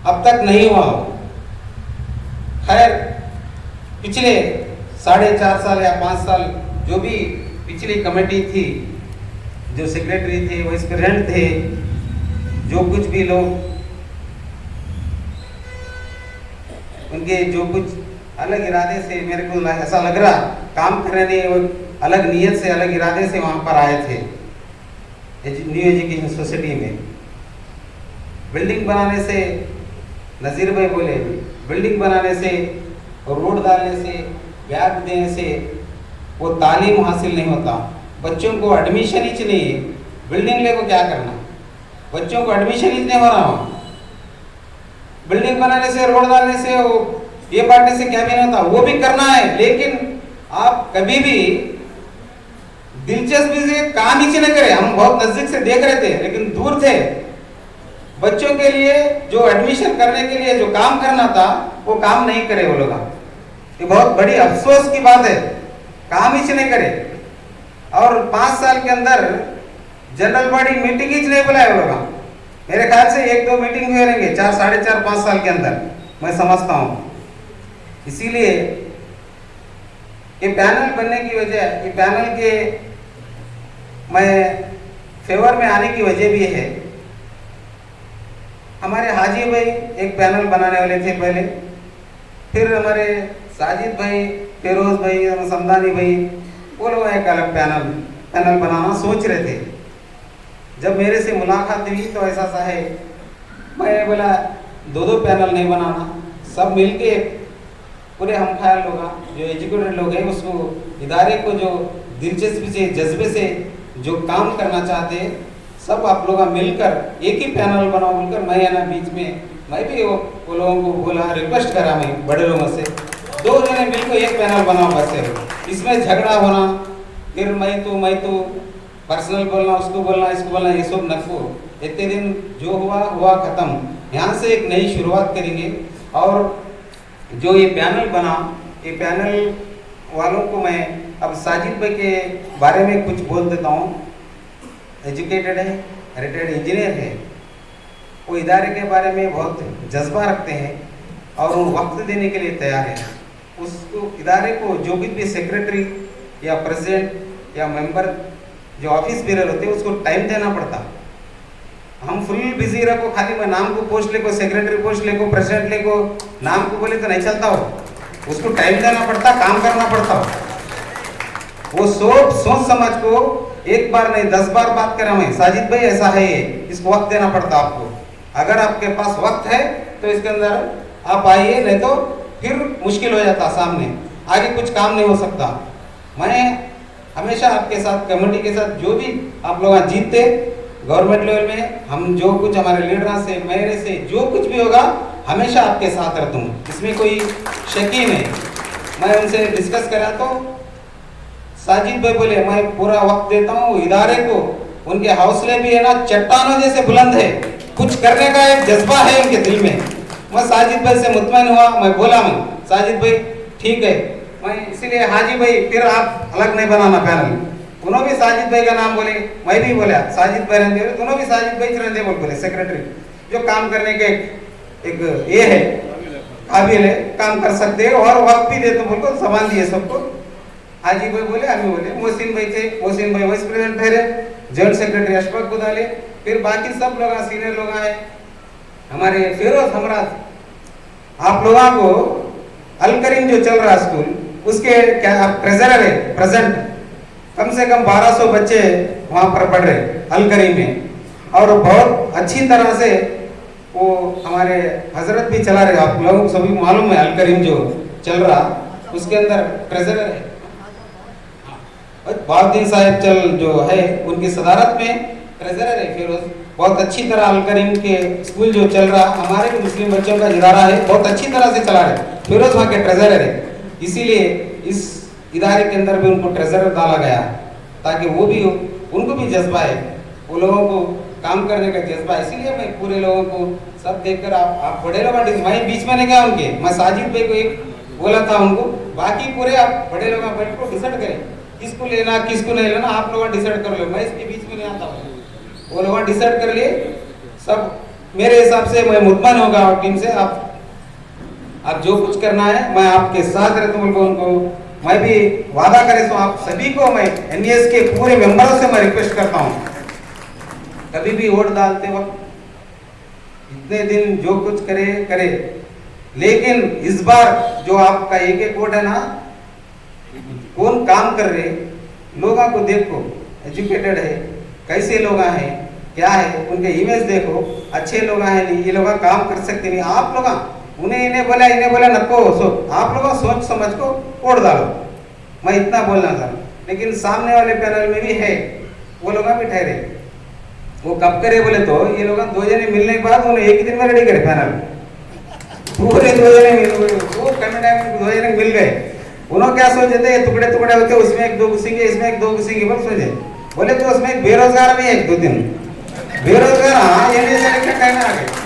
अब तक नहीं हुआ। खैर पिछले 4.5 साल या 5 साल जो भी पिछली कमेटी थी, जो सेक्रेटरी थे, वाइस प्रेसिडेंट थे, जो कुछ भी लोग उनके जो कुछ अलग इरादे से, मेरे को ऐसा लग रहा काम करने अलग नीयत से, अलग इरादे से वहाँ पर आए थे न्यू एजुकेशन सोसाइटी में। बिल्डिंग बनाने से, नज़ीर भाई बोले, बिल्डिंग बनाने से, रोड डालने से, बैग देने से वो तालीम हासिल नहीं होता। बच्चों को एडमिशन ही नहीं है, बिल्डिंग ले को क्या करना, बच्चों को एडमिशन ही नहीं हो रहा। बिल्डिंग बनाने से, रोड डालने से, वो ये बांटने से क्या भी नहीं होता, वो भी करना है, लेकिन आप कभी भी दिलचस्पी से काम ही नहीं करे। हम बहुत नजदीक से देख रहे थे, लेकिन दूर थे। बच्चों के लिए जो एडमिशन करने के लिए जो काम करना था वो काम नहीं करे वो लोग। ये बहुत बड़ी अफसोस की बात है, काम ही नहीं करे। और 5 साल के अंदर जनरल बॉडी मीटिंग ही नहीं बुलाए वो लोग। मेरे ख्याल से 1-2 मीटिंग हुए रहेंगे 4, 4.5, 5 साल के अंदर, मैं समझता हूँ। इसीलिए ये पैनल बनने की वजह, ये पैनल के मैं फेवर में आने की वजह भी है। हमारे हाजी भाई एक पैनल बनाने वाले थे पहले, फिर हमारे साजिद भाई, फिरोज भाई, समदानी भाई, वो लोग एक अलग पैनल बनाना सोच रहे थे। जब मेरे से मुलाकात हुई तो ऐसा सा है, मैं बोला 2-2 पैनल नहीं बनाना, सब मिलके पूरे हम ख्याल लोग, जो एजुकेटेड लोग हैं, उसको इदारे को जो दिलचस्पी से, जज्बे से जो काम करना चाहते हैं, सब आप लोग मिलकर एक ही पैनल बनाओ बोलकर मैं है ना बीच में, मैं भी वो लोगों को बोला, रिक्वेस्ट करा मैं बड़े लोगों से, 2 जने मिलकर एक पैनल बनाओ बस है। इसमें झगड़ा होना, फिर मैं तो पर्सनल बोलना, उसको बोलना, इसको बोलना, ये सब नफो। इतने दिन जो हुआ खत्म। यहाँ से एक नई शुरुआत करेंगे। और जो ये पैनल बना, ये पैनल वालों को मैं अब साजिद भाई के बारे में कुछ बोल देता हूँ। एजुकेटेड है, रिटायर्ड इंजीनियर है, वो इदारे के बारे में बहुत जज्बा रखते हैं और वो वक्त देने के लिए तैयार है। उसको इदारे को जो भी सेक्रेटरी या प्रेसिडेंट या मेंबर जो ऑफिस बेरर होते हैं उसको टाइम देना पड़ता। हम फुल बिजी रखो, खाली मैं नाम को पोस्ट ले को, सेक्रेटरी पोस्ट ले को, प्रेसिडेंट ले को, नाम को बोले तो नहीं चलता हो, उसको टाइम देना पड़ता, काम करना पड़ता हो। वो सोच समझ को एक बार नहीं 10 बार बात करा मैं, साजिद भाई ऐसा है ये, इसको वक्त देना पड़ता आपको। अगर आपके पास वक्त है तो इसके अंदर आप आइए, नहीं तो फिर मुश्किल हो जाता, सामने आगे कुछ काम नहीं हो सकता। मैं हमेशा आपके साथ, कमेटी के साथ, जो भी आप लोग जीतते गवर्नमेंट लेवल में, हम जो कुछ हमारे लीडर से, मेरे से जो कुछ भी होगा हमेशा आपके साथ रहता हूँ, इसमें कोई शक ही नहीं। मैं उनसे डिस्कस करा तो साजिद भाई बोले मैं पूरा वक्त देता हूँ इदारे को, उनके हौसले भी है ना चट्टानों जैसे बुलंद है, कुछ करने का एक जज्बा है उनके दिल में। मैं साजिद भाई से मुतमईन हुआ, मैं बोला मैं साजिद भाई ठीक है, मैं इसीलिए हाजी भाई फिर आप अलग नहीं बनाना पैनल। उन्होंने भी साजिद भाई का नाम बोले, मैं भी बोला साजिद भाई रहते, दोनों भी साजिद भाई रहते बोले सेक्रेटरी, जो काम करने के एक ये है, काबिल है, काम कर सकते हैं और वक्त भी दे तो बोल को संभाल दिए सबको। हाजी भाई बोले, हमें बोले, मोहसिन भाई थे, मोहसिन भाई वाइस प्रेसिडेंट ठहरे, जॉइंट सेक्रेटरी अशफाक गुदाले, फिर बाकी सब लोग सीनियर लोग आए, हमारे फिरोज हमराज, आप लोगों को अल करीम जो चल रहा स्कूल उसके क्या ट्रेजरर है प्रेजेंट, कम से कम 1200 बच्चे वहां पर पढ़ रहे अल करीम में, और बहुत अच्छी तरह से वो हमारे हजरत भी चला रहे। आप लोगों को सभी मालूम है अल करीम जो चल रहा उसके अंदर ट्रेजरर है बाउद्दीन साहब चल जो है उनकी सदारत में ट्रेजरर है फिरोज। बहुत अच्छी तरह अल करीम के स्कूल जो चल रहा हमारे भी मुस्लिम बच्चों का इदारा है, बहुत अच्छी तरह से चला रहे, फिरोज वहाँ के ट्रेजरर है। इसीलिए इस इदारे के अंदर भी उनको ट्रेजरर डाला गया ताकि वो भी उनको भी जज्बा है, वो लोगों को काम करने का जज्बा है। इसीलिए मैं पूरे लोगों को सब देखकर आप बड़े लोग मैं बीच में नहीं गया उनके, मैं साजिद भाई को एक बोला था उनको, बाकी पूरे आप बड़े लोग बैठ को डिसाइड करें किसको लेना किसको नहीं लेना, आप लोग डिसाइड कर लो, मैं इसके बीच में नहीं आता हूँ। वो लोग डिसाइड कर लिए सब मेरे हिसाब से, मैं मुतमन होगा और टीम से आप जो कुछ करना है मैं आपके साथ रहता हूँ। उनको मैं भी वादा करे तो आप सभी को मैं एनएस के पूरे मेंबरों से मैं रिक्वेस्ट करता हूँ, कभी भी वोट डालते वक्त इतने दिन जो कुछ करे, लेकिन इस बार जो आपका एक वोट है ना, कौन काम कर रहे लोगों को देखो, एजुकेटेड है, कैसे लोग हैं, क्या है, उनके इमेज देखो, अच्छे लोग हैं नहीं, ये लोग काम कर सकते नहीं, आप लोग इन्हें बोला नको, आप लोग सोच समझ को वोट डालो, मैं इतना बोलना था। लेकिन सामने वाले पैनल में भी है वो लोग भी ठहरे, वो कब करे बोले तो ये लोग 2 जने मिलने के बाद उन्हें एक ही दिन में रेडी करे पैनल, पूरे 2 जने मिल गए। उन्होंने क्या सोचे थे, टुकड़े टुकड़े होते उसमें 1-2 घुसेंगे, इसमें 1-2 घुसेंगे, बोल सोचे बोले तो उसमें एक बेरोजगार भी है 1-2 दिन बेरोजगार। हाँ ये इलेक्शन टाइम आ गए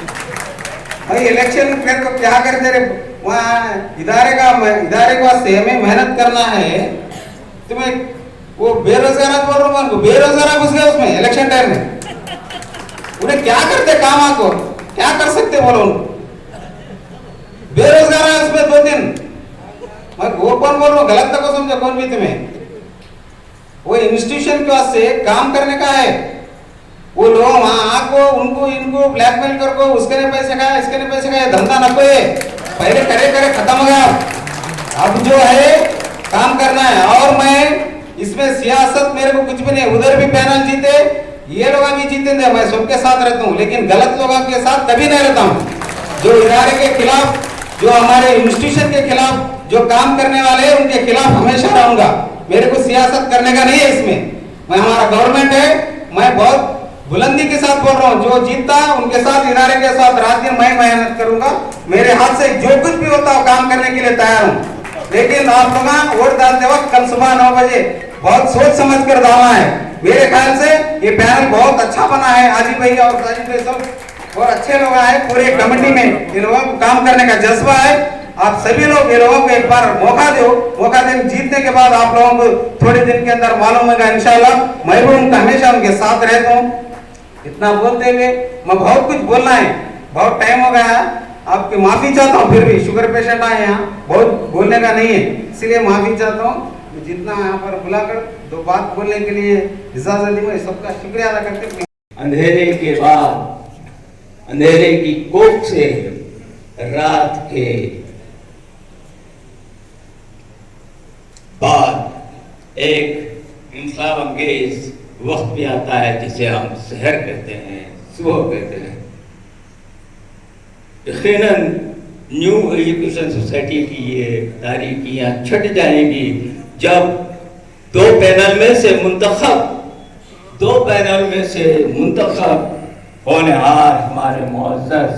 भाई, इलेक्शन को क्या करते रहे वहाँ इदारे के वास्ते हमें मेहनत करना है, तुम्हें वो बेरोजगार बोल रहा हूँ, बेरोजगार घुस गए उसमें इलेक्शन टाइम में, उन्हें क्या करते काम आपको क्या कर सकते बोलो, बेरोजगार है उसमें 2 दिन। मैं वो कौन बोल रहा हूँ, गलत तक समझो कौन भी तुम्हें, वो इंस्टीट्यूशन के वास्ते काम करने का है, वो लोग वहां आको उनको इनको ब्लैकमेल करको, उसके ने पैसे खाया इसके ने पैसे खाया, धंधा न कोई पहले करे खत्म हो गया, अब जो है काम करना है। और मैं इसमें सियासत मेरे को कुछ भी नहीं, उधर भी पैनल जीते ये लोग भी जीते थे, मैं सबके साथ रहता हूँ, लेकिन गलत लोगों के साथ कभी नहीं रहता हूँ। जो इदारे के खिलाफ, जो हमारे इंस्टीट्यूशन के खिलाफ जो काम करने वाले हैं उनके खिलाफ हमेशा रहूंगा, मेरे को सियासत करने का नहीं है इसमें। मैं हमारा गवर्नमेंट है, मैं बहुत बुलंदी के साथ बोल रहा हूँ, जो जीतता उनके साथ इदारे के साथ रात दिन मैं मेहनत करूंगा, मेरे हाथ से जो कुछ भी होता है काम करने के लिए तैयार हूँ। लेकिन आप लोग वोट डालते वक्त कल सुबह 9 बजे बहुत सोच समझ कर डालना है। मेरे ख्याल से ये पैनल बहुत अच्छा बना है, आजी भाई और साजिद भाई सब और अच्छे लोग आए, पूरे कमेटी में इन लोगों को काम करने का जज्बा है। आप सभी लोग ये लोगों को एक बार मौका दो, मौका देने जीतने के बाद आप लोगों को थोड़े दिन के अंदर मालूम होगा इंशाल्लाह, मैं भी उनका हमेशा उनके साथ रहता हूँ। इतना बोलते हुए मैं बहुत कुछ बोलना है, बहुत टाइम हो गया, आपकी माफी चाहता हूँ, फिर भी शुगर पेशेंट आए यहाँ, बहुत बोलने का नहीं है इसलिए माफी चाहता हूँ। जितना यहाँ पर बुलाकर 2 बात बोलने के लिए इजाजत दी, मैं सबका शुक्रिया अदा करते। अंधेरे के बाद, अंधेरे की कोख से रात के बाद एक इंसाफ अंगेज वक्त भी आता है जिसे हम सहर कहते हैं, सुबह कहते हैं। यकीनन न्यू एजुकेशन सोसाइटी की ये तारीखियाँ छट जाएंगी जब 2 पैनल में से मुंतखब होनहार हमारे मुअज़्ज़ज़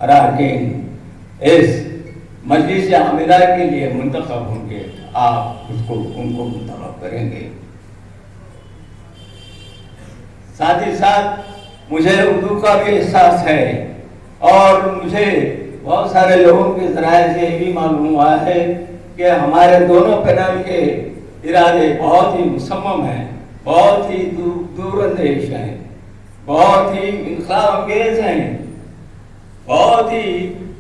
अरकान इस मजलिस आमिरा के लिए मुंतखब होंगे, आप उनको मुंतखब करेंगे। साथ ही साथ मुझे उर्दू का भी एहसास है और मुझे बहुत सारे लोगों के ज़राए से ये भी मालूम हुआ है कि हमारे दोनों पैनल के इरादे बहुत ही मुसम्मम हैं, बहुत ही दूरअंदेश हैं, बहुत ही इंसाफ अंगेज हैं, बहुत ही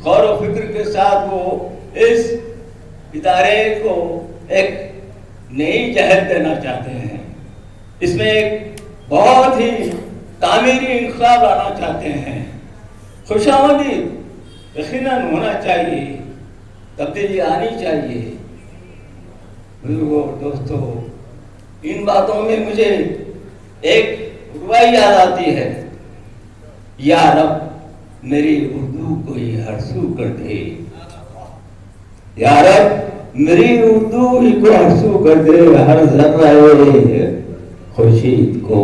गौर व फिक्र के साथ वो इस इदारे को एक नई जहत देना चाहते हैं। इसमें एक बहुत ही तामीरी इंकलाब लाना चाहते हैं। खुशामदीद यकीनन होना चाहिए, तब्दीली आनी चाहिए। बुजुर्गों और दोस्तों, इन बातों में मुझे एक रुबाई याद आती है, या रब मेरी उर्दू कोई हरसू कर दे, या रब मेरी उर्दू ही को हरसू कर दे, हर जर्रे खुर्शीद को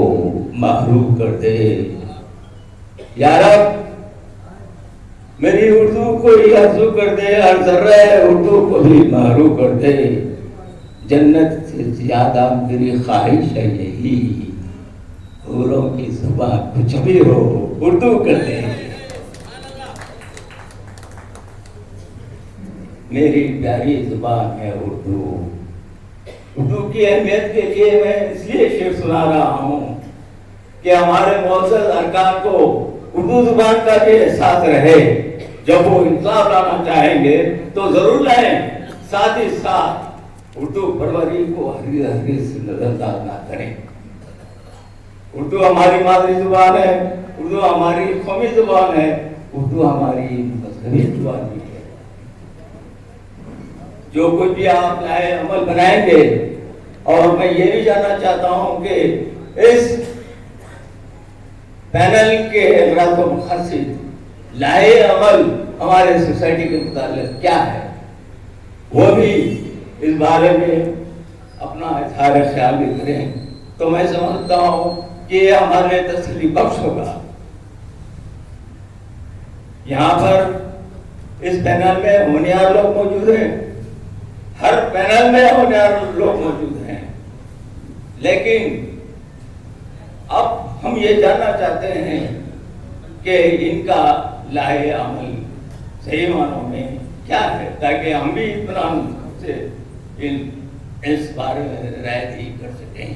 माहरू कर दे। या रब मेरी उर्दू को ही हरसू कर दे, हर जर्रे उर्दू को भी माहरू कर दे। जन्नत से ज्यादा मेरी ख्वाहिश है यही, हूरों की जुबान कुछ भी हो उर्दू कर दे। मेरी प्यारी जुबान है उर्दू। उर्दू की अहमियत के लिए मैं इसलिए शेर सुना रहा हूँ कि हमारे मौजूद अरकान को उर्दू जुबान का भी एहसास रहे। जब वो इंकलाब लाना चाहेंगे तो जरूर लाएं, साथ ही साथ उर्दू परवरी को हरगिज़ नजरअंदाज ना करें। उर्दू हमारी मादरी जुबान है, उर्दू हमारी कौमी जुबान है, उर्दू हमारी मजहबी जुबान भी है। जो कुछ भी आप लाए अमल बनाएंगे, और मैं ये भी जानना चाहता हूं कि इस पैनल के अफराद को मुखर्सिद लाए अमल हमारे सोसाइटी के मुताबिक क्या है, वो भी इस बारे में अपना इज़हार ख्याल भी करें। तो मैं समझता हूँ कि ये हमारे तसल्ली बख्श होगा। यहाँ पर इस पैनल में होनहार लोग मौजूद हैं, हर पैनल में होनहार लोग मौजूद हैं, लेकिन अब हम ये जानना चाहते हैं कि इनका लाए अमल सही मानों में क्या है, ताकि हम भी इत्मीनान से इस बारे में राय दी कर सकें।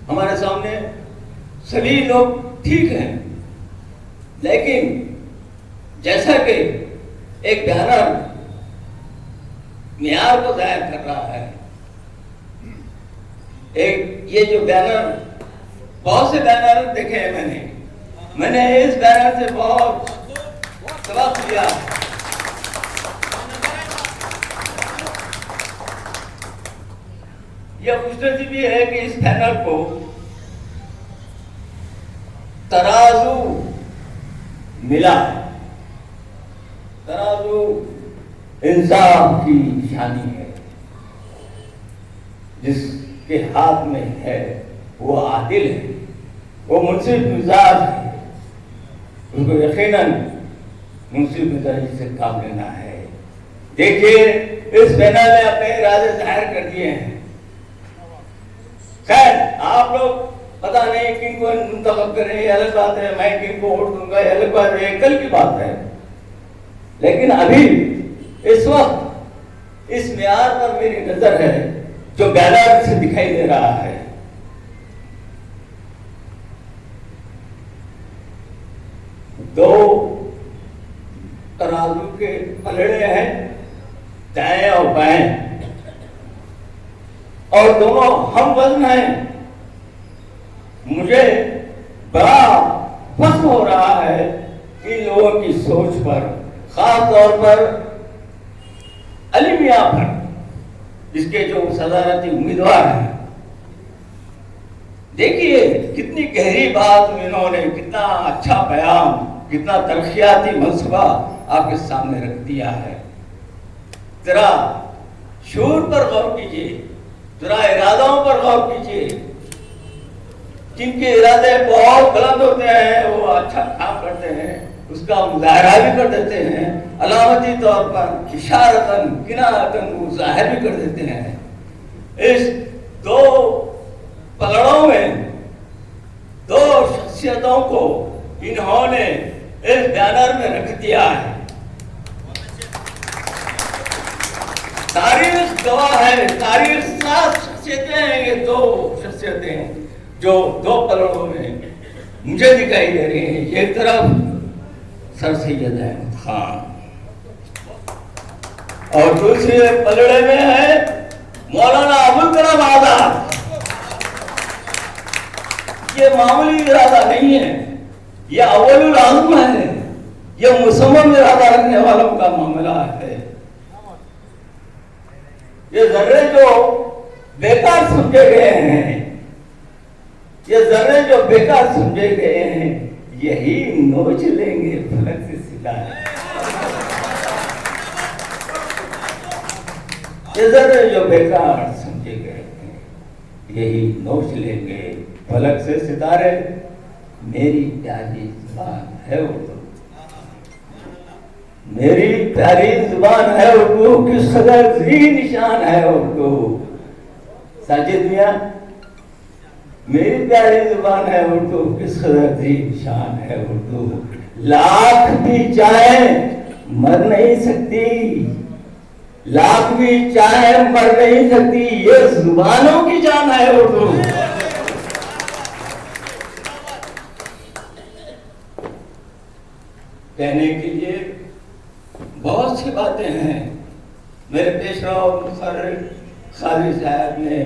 हमारे सामने सभी लोग ठीक हैं, लेकिन जैसा कि एक बैनर मियार को जाहिर कर रहा है, एक ये जो बैनर, बहुत से बैनर देखे हैं मैंने इस बैनर से बहुत सबक लिया। यह खुशनसीबी है कि इस बैनर को तराजू मिला है। तराजू इंसाफ की निशानी है, जिसके हाथ में है वो आदिल है, वो मुनसिफ मिजाज है, उनको यकीनन मुनसिफ मिजाजी से काम लेना है। देखिए, इस पैनल ने अपने इरादे जाहिर कर दिए हैं। खैर, आप लोग पता नहीं किनको मुंतखब करें, ये अलग बात है, मैं किनको वोट दूंगा ये अलग बात है, कल की बात है। लेकिन अभी इस वक्त इस मियार पर मेरी नजर है जो बैनर से दिखाई दे रहा है। दो तराजू के पलड़े हैं, दाएं और बाएं, और दोनों हम वजन हैं। मुझे बड़ा फख्र हो रहा है इन लोगों की सोच पर, खास तौर पर अली मियां पर, जिसके जो सदारती उम्मीदवार हैं। देखिए कितनी गहरी बात इन्होंने, कितना अच्छा बयान, कितना तरक्याती मनसूबा आपके सामने रख दिया है। जरा शूर पर गौर कीजिए, जरा इरादों पर गौर कीजिए। जिनके इरादे बहुत गलत होते हैं वो अच्छा काम करते हैं, उसका मुजाहरा भी कर देते हैं, अलामती तौर पर इशारतन किनारतन वो जाहिर भी कर देते हैं। इस दो पलड़ों में दो शख्सियतों को इन्होंने इस बैनर में रख दिया है। तारीख गवाह है, तारीख साफ शख्सियतें हैं ये दो शख्सियतें जो दो पलड़ों में मुझे दिखाई दे रही हैं। एक तरफ सर सैयद अहमद खान और दूसरे पलड़े में है मौलाना अबुल कलाम आजाद। ये मामूली इरादा नहीं है, ये अव्वलुल आज़म है, ये मुसम्मम इरादा रखने वालों का मामला है। ये जर्रे जो बेकार समझे गए हैं, ये जर्रे जो बेकार समझे गए हैं, यही नोच लेंगे फलक से सितारे। ये जर्रे जो बेकार समझे गए हैं, यही नोच लेंगे फलक से सितारे। मेरी प्यारी जुबान है उर्दू, मेरी प्यारी जुबान है उर्दू, किस कदर जी निशान है उर्दू। साजिद मियां, मेरी प्यारी जुबान है उर्दू, किस कदर जी निशान है उर्दू। लाख भी चाहे मर नहीं सकती, लाख भी चाहे मर नहीं सकती, ये जुबानों की जान है उर्दू। कहने के लिए बहुत सी बातें हैं। मेरे पेशवा मुखर्रिर खालिद साहब ने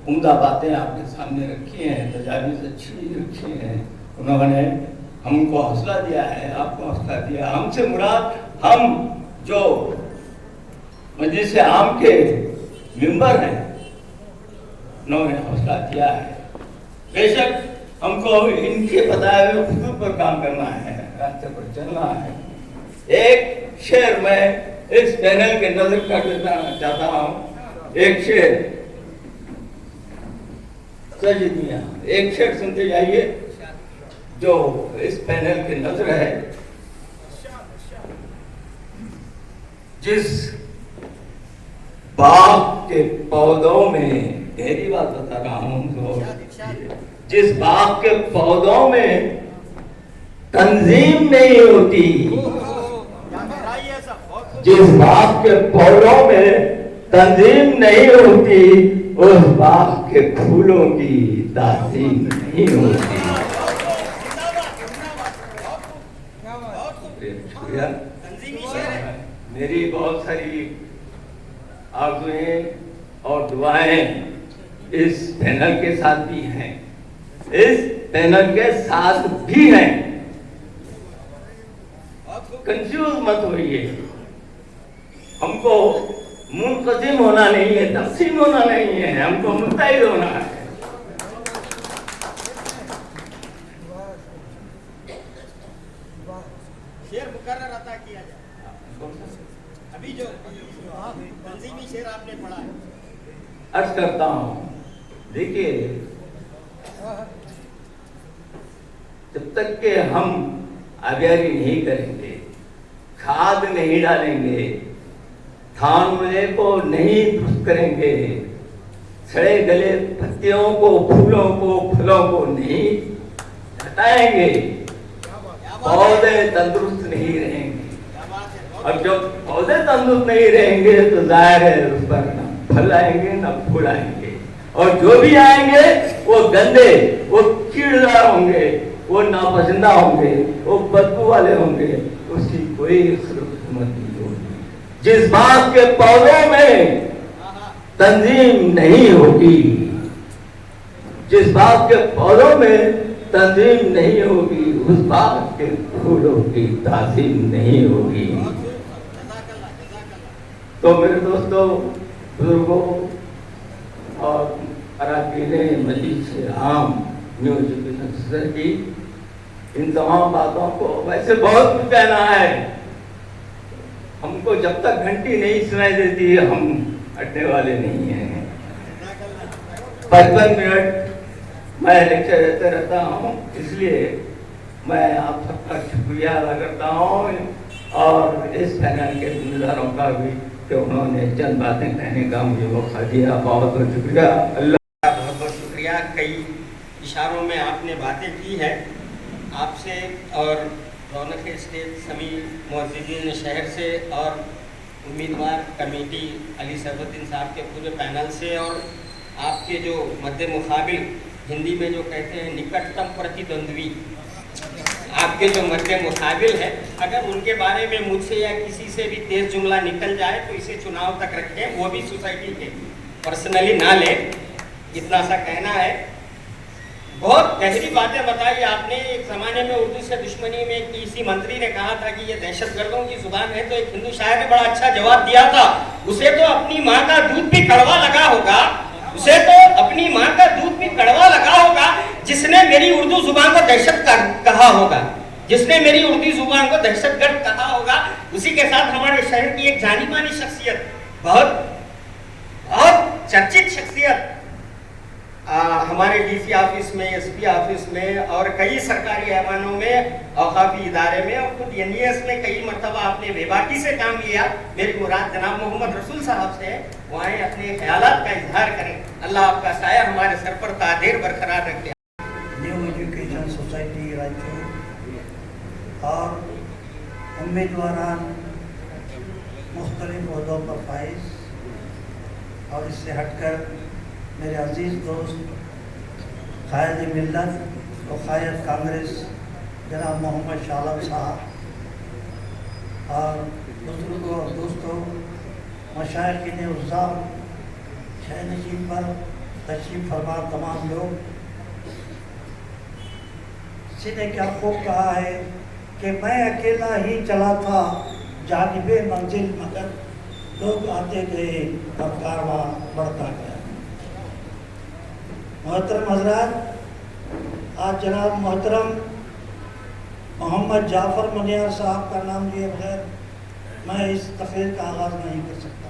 उम्दा बातें आपके सामने रखी हैं, तजावीज़ अच्छी रखी हैं। उन्होंने हमको हौसला दिया है, आपको हौसला दिया। हमसे मुराद हम जो मजलिस आम के मेंबर हैं, उन्होंने हौसला दिया है। बेशक हमको इनके बताए हुए खुतूब पर काम करना है, रास्ते पर चलना है। एक शेर मैं इस पैनल के नजर कर देना चाहता हूँ। एक शेर साजिद मियां, एक शेर सुनते जाइए जो इस पैनल के नजर है। जिस बाग के पौधों में, गहरी बात बता रहा हूँ, जिस बाग के पौधों में तंजीम नहीं होती, जिस बाग के पौधों में तंजीम नहीं होती, उस बाग के फूलों की तासीम नहीं होती। मेरी बहुत सारी आरज़ुएं और दुआएं इस पैनल के साथ भी हैं, इस पैनल के साथ भी हैं। कंफ्यूज मत होइए, हमको मुनक़सिम होना नहीं है, तक़सीम होना नहीं है, हमको मुत्तहिद होना है। शेर मुकर्रर अता किया जाए। अभी जो तंजीमी शेर आपने पढ़ा है, अर्ज करता हूँ, देखिए जब तक के हम आबियारी नहीं करेंगे, खाद नहीं डालेंगे, थानों को नहीं दुरुस्त करेंगे, सड़े गले पत्तियों को, फूलों को, फलों को नहीं हटाएंगे, पौधे तंदुरुस्त नहीं रहेंगे। और जब पौधे तंदुरुस्त नहीं रहेंगे तो जाहिर है उस पर न फल आएंगे न फूल आएंगे, और जो भी आएंगे वो गंदे, वो कीड़ेदार होंगे, वो नापसंदा होंगे, वो बदबू वाले होंगे, उसकी कोई खिदमत नहीं होगी। जिस बाग के पौधों में तंजीम नहीं होगी, जिस बाग के पौधों में तंजीम नहीं होगी, उस बाग के फूलों की तासीम नहीं होगी। तो मेरे दोस्तों, बुजुर्गों और अरकाने मजलिस आम न्यू एजुकेशन सोसाइटी, इन तमाम बातों को वैसे बहुत कुछ कहना है। हमको जब तक घंटी नहीं सुनाई देती हम हटने वाले नहीं हैं। 55 मिनट मैं लेक्चर देते रहता हूँ, इसलिए मैं आप सबका शुक्रिया अदा करता हूँ, और इस पैनल के जिम्मेदारों का भी कि उन्होंने चंद बातें कहने का मुझे मौका दिया। बहुत बहुत शुक्रिया। अल्लाह, बहुत बहुत शुक्रिया। कई इशारों में आपने बातें की है आपसे, और रौनक स्टेज समी मुअज़्ज़िज़ीन शहर से, और उम्मीदवार कमेटी अली सैफुद्दीन साहब के पूरे पैनल से, और आपके जो मद्दे मुकाबिल, हिंदी में जो कहते हैं निकटतम प्रतिद्वंद्वी, आपके जो मद्दे मुकाबिल है, अगर उनके बारे में मुझसे या किसी से भी तेज जुमला निकल जाए तो इसे चुनाव तक रखें, वो भी सोसाइटी के, पर्सनली ना ले, इतना सा कहना है। बहुत गहरी बातें बताई आपने। एक ज़माने में उर्दू से दुश्मनी में किसी मंत्री ने कहा था कि ये दहशतगर्दों की जुबान है, तो एक हिंदू शायर ने बड़ा अच्छा जवाब दिया था, उसे तो अपनी माँ का दूध भी कड़वा लगा होगा, उसे तो अपनी माँ का दूध भी कड़वा लगा होगा जिसने मेरी उर्दू जुबान को दहशत कहा होगा, जिसने मेरी उर्दू जुबान को दहशतगर्द कहा होगा। उसी के साथ हमारे शहर की एक जानी मानी शख्सियत, बहुत चर्चित शख्सियत, हमारे डीसी ऑफिस में, एसपी ऑफिस में और कई सरकारी ऐवानों में, औकाफी इदारे में और खुद एनईएस में कई मरतबा आपने बेबाकी से काम लिया। मेरी मुराद जनाब मोहम्मद रसूल साहब से, वो आए अपने ख्यालात का इजहार करें। अल्लाह आपका साया हमारे सर पर तादेर बरकरार रखे। न्यू एजुकेशन सोसाइटी रायचूर और उम्मीदवारान मुख्तलिफ ओहदों पर फाइज, और इससे हटकर मेरे अजीज़ दोस्त कायद मिल्लत और कायद कांग्रेस जनाब मोहम्मद शाह आलम साहब, और बुजुर्गों और दोस्तों, मशाइखीन उज़्ज़ाम, शह नशीब पर तशरीफ़ फरमा तमाम लोग, किसी ने क्या खूब कहा है कि मैं अकेला ही चला था जानिबे मंजिल, मगर लोग आते गए और कारवां बढ़ता गया। मोहतरम हज़रात, आज जनाब मोहतरम मोहम्मद जाफ़र मनियार साहब का नाम लिए बगैर मैं इस तकरीर का आगाज़ नहीं कर सकता।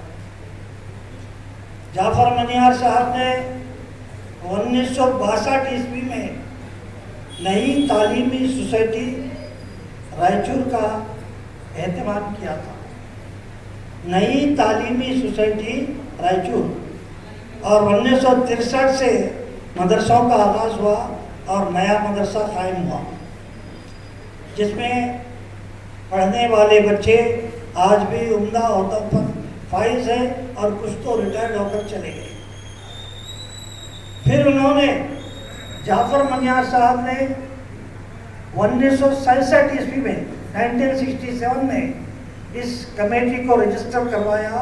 जाफ़र मनियार साहब ने 1962 ईस्वी में नई तालीमी सोसाइटी रायचूर का एहतमाम किया था। नई तालीमी सोसाइटी रायचूर, और 1963 से मदरसों का आगाज़ हुआ और नया मदरसा कायम हुआ, जिसमें पढ़ने वाले बच्चे आज भी उम्दा ओहदों पर फाइज हैं और कुछ तो रिटायर्ड होकर चले गए। फिर उन्होंने, जाफ़र मनियार साहब ने 1967 ईस्वी में 1967 में इस कमेटी को रजिस्टर करवाया,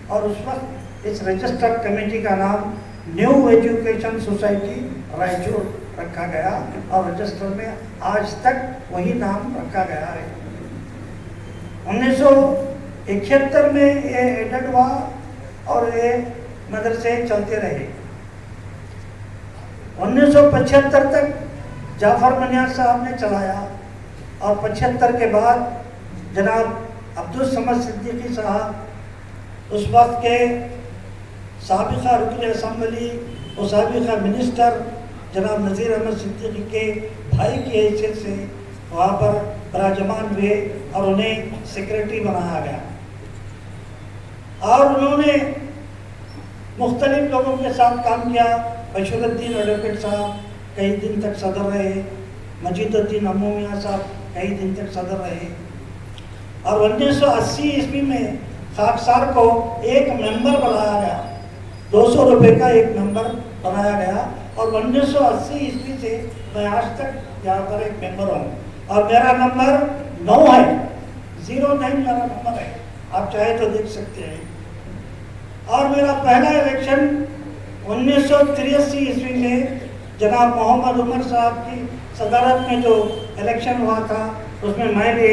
और उस वक्त इस रजिस्टर्ड कमेटी का नाम न्यू एजुकेशन सोसाइटी रायचूर रखा गया, और रजिस्टर में आज तक वही नाम रखा गया है। 1971 में ये एडेड हुआ और ये मदरसे चलते रहे। 1975 तक जाफ़र मनियार साहब ने चलाया, और 75 के बाद जनाब अब्दुल समद सिद्दीकी साहब, उस वक्त के साबिक़ा रुकन असम्बली और साबिक़ा मिनिस्टर जनाब नज़ीर अहमद सिद्दीकी के भाई की हैसियत से वहाँ पर बराजमान हुए और उन्हें सेक्रेटरी बनाया गया। और उन्होंने मुख्तलिफ लोगों के साथ काम किया। बशीरुद्दीन एडवोकेट साहब कई दिन तक सदर रहे, मजीदुद्दीन अम्मू मियाँ साहब कई दिन तक सदर रहे, और 1980 ईस्वी में खाकसार को एक मेंबर बनाया गया, 200 रुपये का एक मेंबर बनाया गया, और 1980 ईस्वी से मैं आज तक यहाँ पर एक मेंबर हूँ, और मेरा नंबर 9 है, 09 मेरा नंबर है, आप चाहे तो देख सकते हैं। और मेरा पहला इलेक्शन 1983 ईस्वी में जनाब मोहम्मद उमर साहब की सदारत में जो इलेक्शन हुआ था, उसमें मैं भी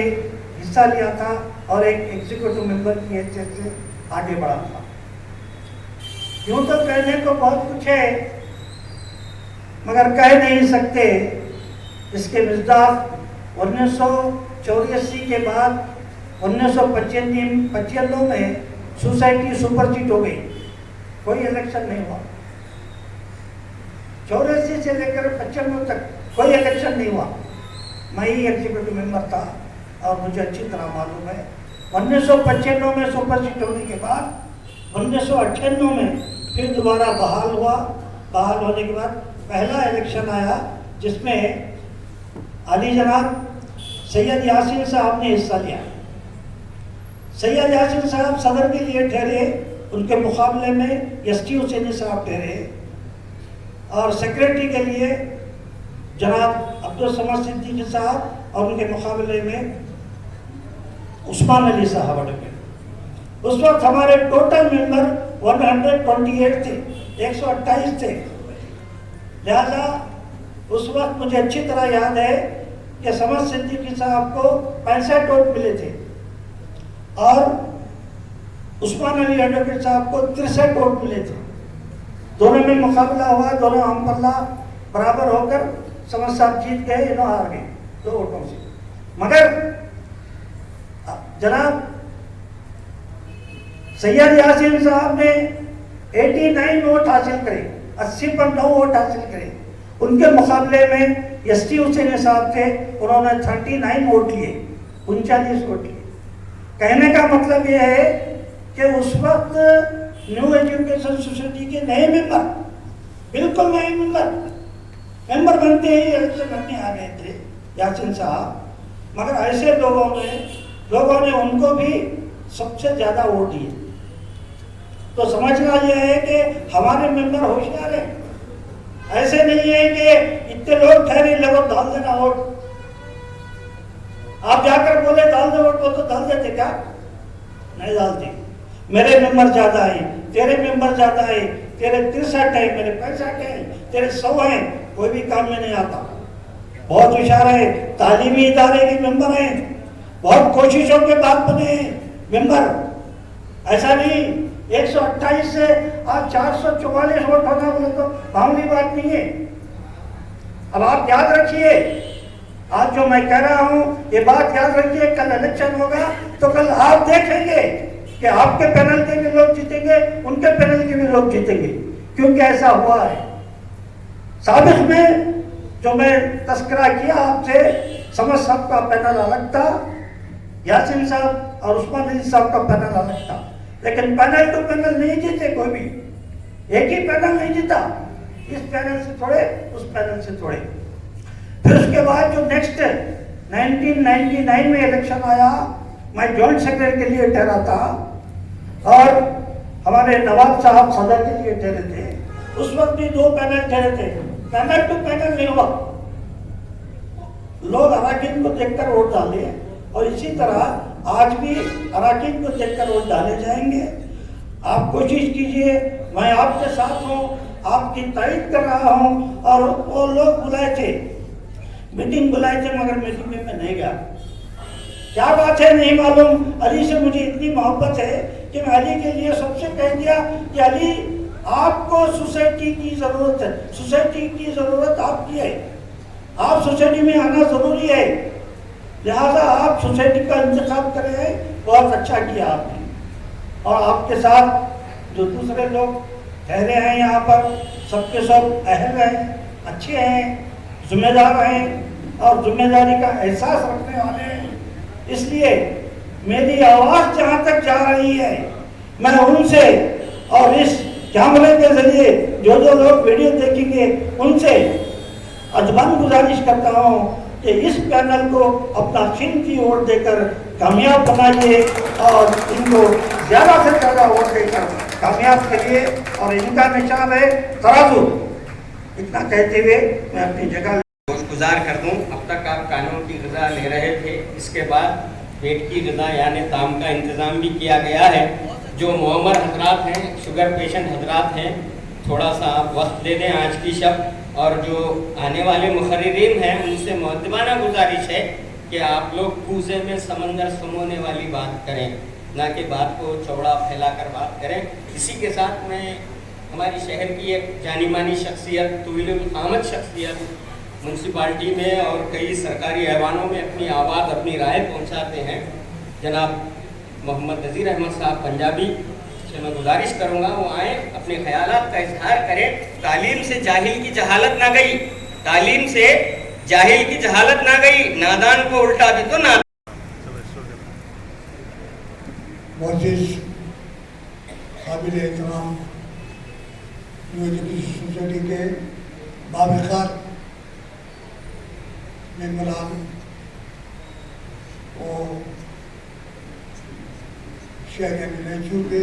हिस्सा लिया था और एक एग्जीक्यूटिव मेंबर की हैसियत से आगे बढ़ा था। यूँ तो कहने को बहुत कुछ है, मगर कह नहीं सकते। इसके मिज़दाक 1984 के बाद 1995 में सोसाइटी सुपरसीड हो गई, कोई इलेक्शन नहीं हुआ। 84 से लेकर 95 तक कोई इलेक्शन नहीं हुआ। मैं ही एग्जीक्यूटिव मेंबर था और मुझे अच्छी तरह मालूम है। 1995 में सुपरसीड होने के बाद 1998 में फिर दोबारा बहाल हुआ। बहाल होने के बाद पहला इलेक्शन आया जिसमें अली जनाब सैयद यासीन साहब ने हिस्सा लिया। सैयद यासीन साहब सदर के लिए ठहरे, उनके मुकाबले में एसटी हुसैनी साहब ठहरे, और सेक्रेटरी के लिए जनाब अब्दुल समद सिद्दीकी साहब और उनके मुकाबले में उस्मान अली साहब अटके। उस वक्त हमारे टोटल मेंबर 128 थे, 128 थे। लिहाजा उस वक्त मुझे अच्छी तरह याद है कि समद सिद्दीकी साहब को 65 वोट मिले थे और उस्मान अली एडवोकेट साहब को 63 वोट मिले थे। दोनों में मुकाबला हुआ, दोनों हम पल्ला बराबर होकर समद साहब जीत गए, इन्हों हार गए 2 वोटों से। मगर जनाब सैयद यासीन साहब ने 89 वोट हासिल करे, 80 पर 9 वोट हासिल करे। उनके मुकाबले में एसटी हुसैन साहब थे, उन्होंने 39 वोट लिए, 39 वोट लिए। कहने का मतलब यह है कि उस वक्त न्यू एजुकेशन सोसाइटी के नए मेंबर, बिल्कुल नए मेंबर बनते ही इलेक्शन लड़ने आ गए थे यासीन साहब। मगर ऐसे लोगों ने उनको भी सबसे ज़्यादा वोट दिए। तो समझना यह है कि हमारे मेंबर होशियार हैं। ऐसे नहीं है कि इतने लोग ठहरे लोगों डाल देना वोट, आप जाकर बोले डाल दो वोट, वो तो डाल देते क्या? नहीं डालते। मेरे मेंबर ज्यादा है, तेरे मेंबर ज्यादा है, तेरे 63 है, मेरे 65 है, तेरे 100 है, कोई भी काम में नहीं आता। बहुत होशियार है, तालीमी इदारे के मेंबर हैं, बहुत कोशिशों के बाद बने हैं मेंबर। ऐसा नहीं 128 से आज 444 वोट होना बोले तो मामूली बात नहीं है। अब आप याद रखिए, आज जो मैं कह रहा हूं ये बात याद रखिए, कल इलेक्शन होगा तो कल आप देखेंगे कि आपके पैनल के भी लोग जीतेंगे, उनके पैनल के भी लोग जीतेंगे, क्योंकि ऐसा हुआ है। साबिक में जो मैं तस्करा किया आपसे, समद साहब का पैनल अलग था, यासीन साहब और उस्मान अली साहब का पैनल अलग था, लेकिन पैनल तो पैनल नहीं जीते, कोई भी एक ही पैनल नहीं जीता, इस पैनल से थोड़े, उस पैनल से थोड़े। फिर उसके बाद जो नेक्स्ट 1999 में इलेक्शन आया, मैं जॉइंट सेक्रेटरी के लिए ठहरा था और हमारे नवाब साहब सदर के लिए ठहरे थे। उस वक्त भी 2 पैनल ठहरे थे, पैनल टू पैनल नहीं हुआ। लोग अराकीन को देखकर वोट डाले और इसी तरह आज भी अराकीन को देखकर वोट डाले जाएंगे। आप कोशिश कीजिए, मैं आपके साथ हूँ, आपकी तारीफ कर रहा हूँ। और वो लोग बुलाए थे, मीटिंग बुलाए थे, मगर मीटिंग में मैं नहीं गया। क्या बात है नहीं मालूम, अली से मुझे इतनी मोहब्बत है कि मैं अली के लिए सबसे कह दिया कि अली आपको सोसाइटी की जरूरत है, सोसाइटी की जरूरत आपकी है, आप सोसाइटी में आना जरूरी है, लिहाजा आप सोसाइटी का इंतखाब करें। बहुत अच्छा किया आपने। और आपके साथ जो दूसरे लोग ठहरे हैं यहाँ पर, सबके सब अहल हैं, अच्छे हैं, जिम्मेदार हैं और जिम्मेदारी का एहसास रखने वाले हैं। इसलिए मेरी आवाज़ जहाँ तक जा रही है, मैं उनसे और इस कैमरे के जरिए जो लोग वीडियो देखेंगे उनसे अदबन गुजारिश करता हूँ कि इस पैनल को अपना कीमती वोट देकर कामयाब बनाइए और इनको ज़्यादा से ज़्यादा वोट देकर कामयाब करिए। और इनका निशान है तराजू। इतना कहते हुए मैं अपनी जगह गुजार कर दूं। अब तक आप कानून की ग़िज़ा ले रहे थे, इसके बाद पेट की ग़िज़ा यानी ताम का इंतज़ाम भी किया गया है। जो मुअम्मर हजरात हैं, शुगर पेशेंट हजरात हैं, थोड़ा सा आप वक्त दे दें आज की शब। और जो आने वाले मुखर्रिरीन हैं उनसे मुअद्दबाना गुजारिश है कि आप लोग कूज़े में समंदर समोने वाली बात करें, ना कि बात को चौड़ा फैला कर बात करें। इसी के साथ मैं हमारी शहर की एक जानी मानी शख्सियत, तवीलुल आमद शख्सियत, म्यूनसिपाल्टी में और कई सरकारी ऐवानों में अपनी आवाज़, अपनी राय पहुंचाते हैं, जनाब मोहम्मद नज़ीर अहमद साहब पंजाबी से मैं गुजारिश करूंगा वो आए, अपने ख्यालात का इजहार करें। तालीम से जाहिल की जहालत ना गई, तालीम से जाहिल की जहालत ना गई, नादान को उल्टा भी तो नादान। मोअज़्ज़िज़ काबिल एहतराम न्यू एजुकेशन सोसाइटी के बावक़ार मेंबरान और शहर एमएनएचयू के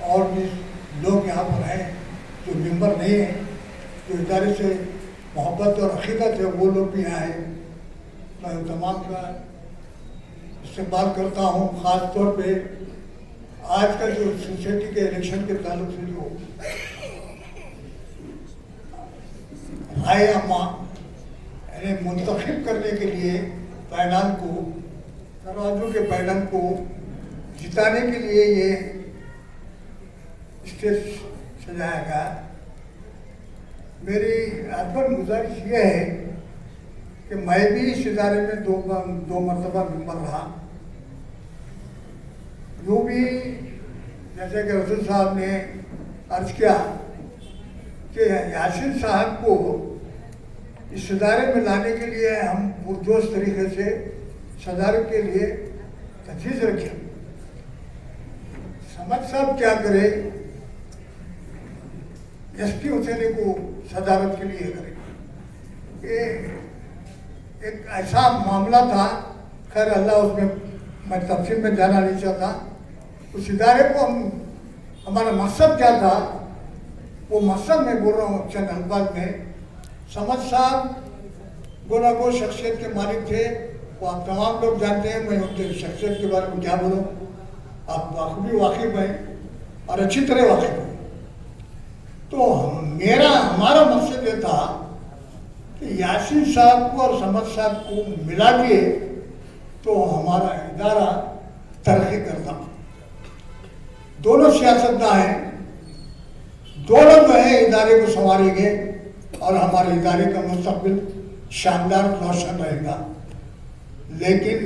और भी लोग यहाँ पर हैं जो मेंबर नहीं हैं, जो इदारे से मोहब्बत और अक़ीदत है, वो लोग भी यहाँ हैं। मैं तमाम का इस्तेमाल करता हूँ। ख़ास तौर पे आज का जो सोसाइटी के इलेक्शन के ताल्लुक से जो भाई अम्मा यानी मुंतखब करने के लिए पैनल को, तराजू के पैनल को जिताने के लिए ये स्टेज सजाया गया। मेरी अर्बन गुजारिश ये है कि मैं भी इस इदारे में दो मरतबा मेंबर रहा। यूँ भी जैसे कि रसूल साहब ने अर्ज किया कि यासीन साहब को इस इदारे में लाने के लिए हम पुरजोश तरीके से सदारत के लिए तजवीज़ रखें। समद साहब क्या करे, एसपी हुसैनी को सदारत के लिए करे। ये एक ऐसा मामला था, खैर अल्लाह उसमें मैं तफसील में जाना नहीं चाहता। उस इदारे को हमारा मकसद क्या था, वो मकसद मैं बोल रहा हूँ चंद अल्फाज में। समद साहब गोला गो शख्सियत के मालिक थे, वो आप तमाम लोग जानते हैं, मैं उनके शख्सियत के बारे में क्या बोलूँ, आप बाखूबी वाकिफ हैं और अच्छी तरह वाकिफ हैं। तो हमारा मकसद ये था कि यासीन साहब को और समद साहब को मिला दिए तो हमारा इदारा तरक्की करता। दोनों सियासतदान हैं, दोनों जो है इदारे को संभालेंगे और हमारे इदारे का मुस्तकबिल शानदार रोशन रहेगा। लेकिन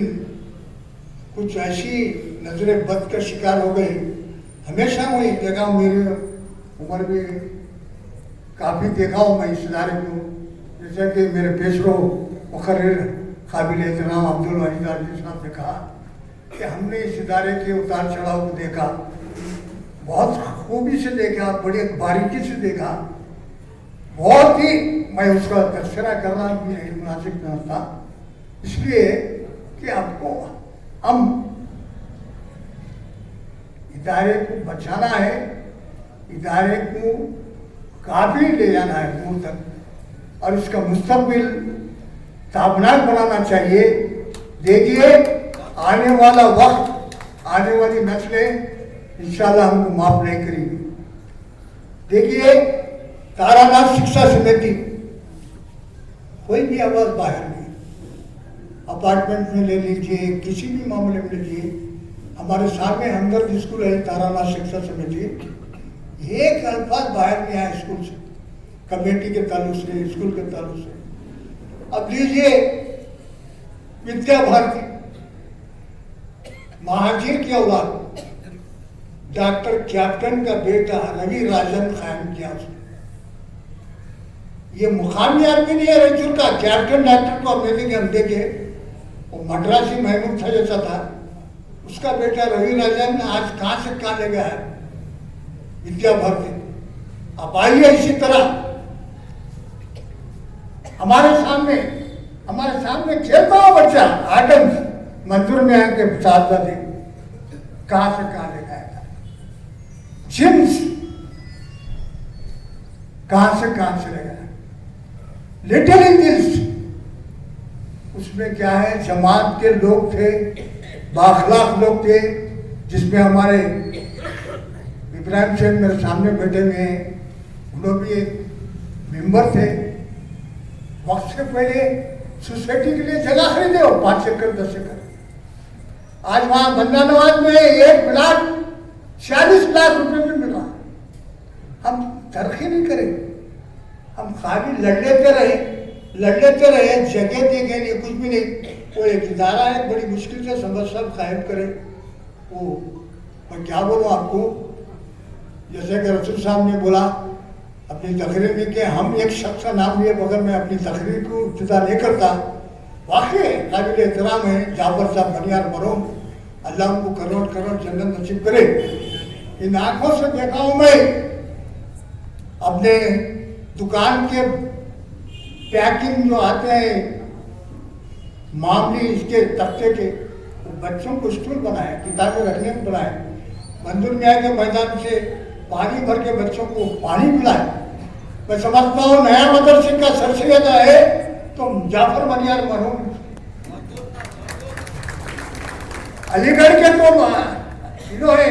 कुछ ऐसी नजरें बद का शिकार हो गई। हमेशा वही देखा हूँ, मेरी उम्र भी काफ़ी देखा हूँ मैं इस इदारे को। जैसे कि मेरे पेशरो मुखर्रिर काबिल एहतराम अब्दुल वहीद आज़मी साहब ने कहा कि हमने इस इदारे के उतार चढ़ाव को देखा, बहुत खूबी से देखा, बड़ी बारीकी से देखा। बहुत ही मैं उसका तस्करा करना भी मुनासिब नहीं था, इसलिए कि आपको हम इदारे को बचाना है, इदारे को काफ़ी ले जाना है दूर तक और इसका मुस्तकबिल ताबनाक बनाना चाहिए। देखिए आने वाला वक्त, आने वाली नस्लें इंशाल्लाह हमको माफ नहीं करेंगी। देखिए तारानाथ शिक्षा समिति, कोई भी आवाज़ बाहर नहीं, अपार्टमेंट में ले लीजिए, किसी भी मामले में लीजिए, हमारे सामने हमदर्द स्कूल है, तारानाथ शिक्षा समिति, एक अल्फाज बाहर नहीं आया स्कूल से, कमेटी के ताल्लुक से, स्कूल के ताल्लुक से। अब लीजिए विद्या भारती, महाजीर की औलाद, डॉक्टर कैप्टन का बेटा रवि राजन कायम किया उसने। ये मुकामी आदमी नहीं है रजूर का, कैप्टन डॉक्टर को अब लेके हम देखे, वो मद्रासी महमूद था जैसा था, उसका बेटा रवि राजन आज कहाँ से कहाँ ले गया है विद्या भारती। अब आइए इसी तरह हमारे सामने खेलता हुआ बच्चा आटम्स मंजूर में आके साहबजादे कहाँ से कहाँ ले गया था, जिम्स कहाँ से ले गया, लिटिल एंजल्स उसमें क्या है, जमात के लोग थे, बाखलाक लोग थे, जिसमें हमारे इब्राहिम शेख मेरे सामने बैठे हुए हैं, उन लोग भी एक मेंबर थे। वक्त से पहले सोसाइटी के लिए जगह खरीदे हो 5 एकड़ 10 एकड़, आज वहां बंदा नवाज में एक प्लाट 40 लाख रुपए में मिला। हम तरक्की नहीं करें, हम खाली लड़ लेते रहे, जगह देंगे नहीं, कुछ भी नहीं। वो एक इदारा है, बड़ी मुश्किल से समझ सब कायम करे। वो मैं क्या बोलूँ आपको, जैसे कि रसूल साहब ने बोला अपनी तकरीर में कि हम एक शख्स का नाम लिए बगैर मैं अपनी तकरीर को इब्तिदा नहीं करता। वाकई काबिल एहतराम है जाफर साहब बनियार मरूम, अल्लाह उनको करोड़ करोड़ जन्नत नसीब करे। इन आंखों से देखा हूँ मैं अपने दुकान के पैकिंग जो आते हैं मामली इसके तख्ते के, बच्चों को स्टूल बनाए, किताबें रखने को बनाए, मंदिर में आके मैदान से पानी भर के बच्चों को पानी पिलाए। मैं समझता हूँ नया मदरसे का सरसैयद है तो जाफर बनियार मरहूम, अलीगढ़ के तो हीरो है,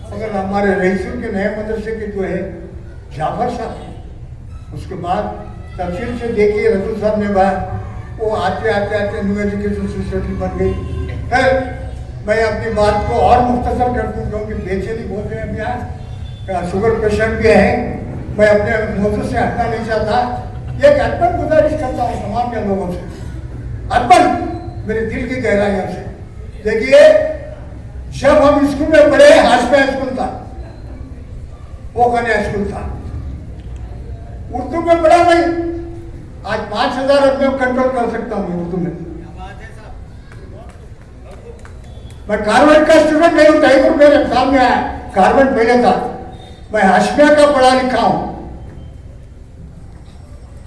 मगर हमारे रईसुल के नए मदरसे के जो है जाफर साहब। उसके बाद तफसील से देखिए रसूल साहब ने बात वो आते आते आते न्यू एजुकेशन सोसाइटी बन गई। फिर मैं अपनी बात को और मुख्तसर कर दूँ क्योंकि बेचैनी बहुत है अभी आज, शुगर पेशेंट भी है, मैं अपने मौजूद से हटना नहीं चाहता। एक अर्पण गुजारिश करता हूँ तमाम के लोगों से, अर्पण मेरे दिल की गहराइयों से। देखिए जब हम स्कूल में पढ़े, हाशमिया स्कूल था, वो कन्या स्कूल था, उर्दू में पढ़ा मैं, आज 5000 में कंट्रोल कर सकता हूँ उर्दू में। मैं कार्बन का स्टूडेंट नहीं हूँ, टाइगर मेरे सामने आया, कार्बन पहले था, मैं हाशमिया का पढ़ा लिखा हूँ,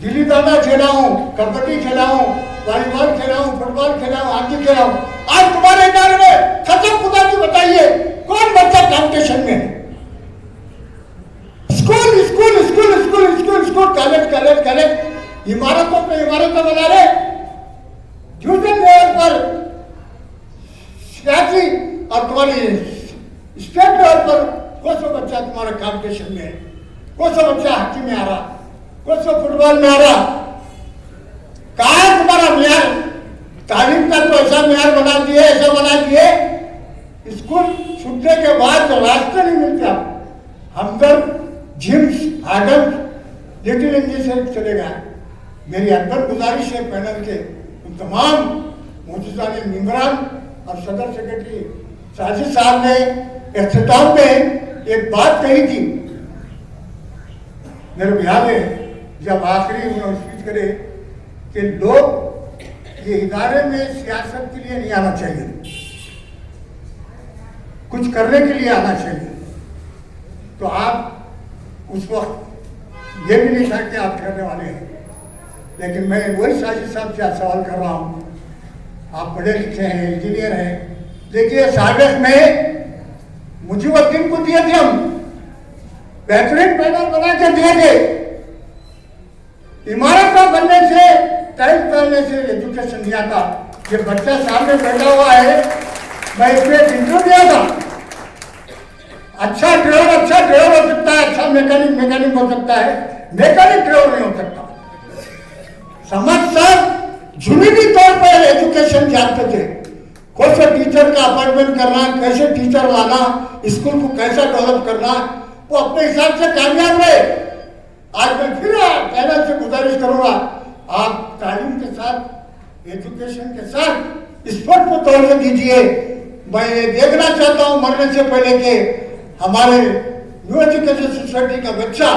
गिल्ली डंडा खेला हूँ, कबड्डी खेला हूँ, वॉलीबॉल खेला हूँ, फुटबॉल खेला हूँ, हॉकी खेला हूँ। आज तुम्हारे इदारे में खत्म खुदा की बताइए कौन बच्चा कॉम्पिटिशन में है? School school school school school school college college college इमारतों पे इमारतें बना रहे, ट्यूशन लेवल पर सियासी और तुम्हारी स्टेट लेवल पर कौन सा बच्चा तुम्हारा कॉम्पिटिशन में है? कौन सा बच्चा हॉकी में आ रहा, कौन सा फुटबॉल में आ रहा? कहाँ है तुम्हारा म्यार? तालीम का तो ऐसा म्यार बना दिए, ऐसा बना दिए, स्कूल छूटने के बाद तो रास्ते नहीं मिलता। हमदर्द, जिम्स, आडम, लिटिल इंग्लिश से चलेगा। मेरी अकबर गुजारिश है पैनल के उन तमाम मौजूदा मेंबरान और सदर सेक्रेटरी साजिद साहब ने इख्तिताम में एक बात कही थी, मेरे को याद है जब आखिरी उन्होंने स्पीच करे कि लोग ये इदारे में सियासत के लिए नहीं आना चाहिए, कुछ करने के लिए आना चाहिए। तो आप उस वक्त ये भी नहीं था कि आप करने वाले हैं, लेकिन मैं वही साजिद साहब से सवाल कर रहा हूँ, आप पढ़े लिखे हैं, इंजीनियर हैं, देखिए साबिक में मुजीबुद्दीन को दिए थे हम, बेहतरीन पैनल बना के दिए थे, इमारत का बनने से, टाइल्स डालने से एजुकेशन दिया था। ये बच्चा सामने बैठा हुआ है, मैं इसमें इंटरव्यू दिया था, अच्छा ड्राइवर हो सकता है, अच्छा मैकेनिक हो सकता है, मैकेनिक ड्राइवर नहीं हो सकता। समझ सब जुनूनी तौर पर एजुकेशन जानते थे, कौन सा टीचर का अपॉइंटमेंट करना, कैसे टीचर लाना, स्कूल को कैसा डेवलप करना, वो अपने हिसाब से कामयाब रहे। आज मैं फिर पैनल से गुजारिश करूंगा, आप तालीम के साथ, एजुकेशन के साथ स्पोर्ट को तोड़ने दीजिए। मैं ये देखना चाहता हूं मरने से पहले कि हमारे न्यू एजुकेशन सोसाइटी का बच्चा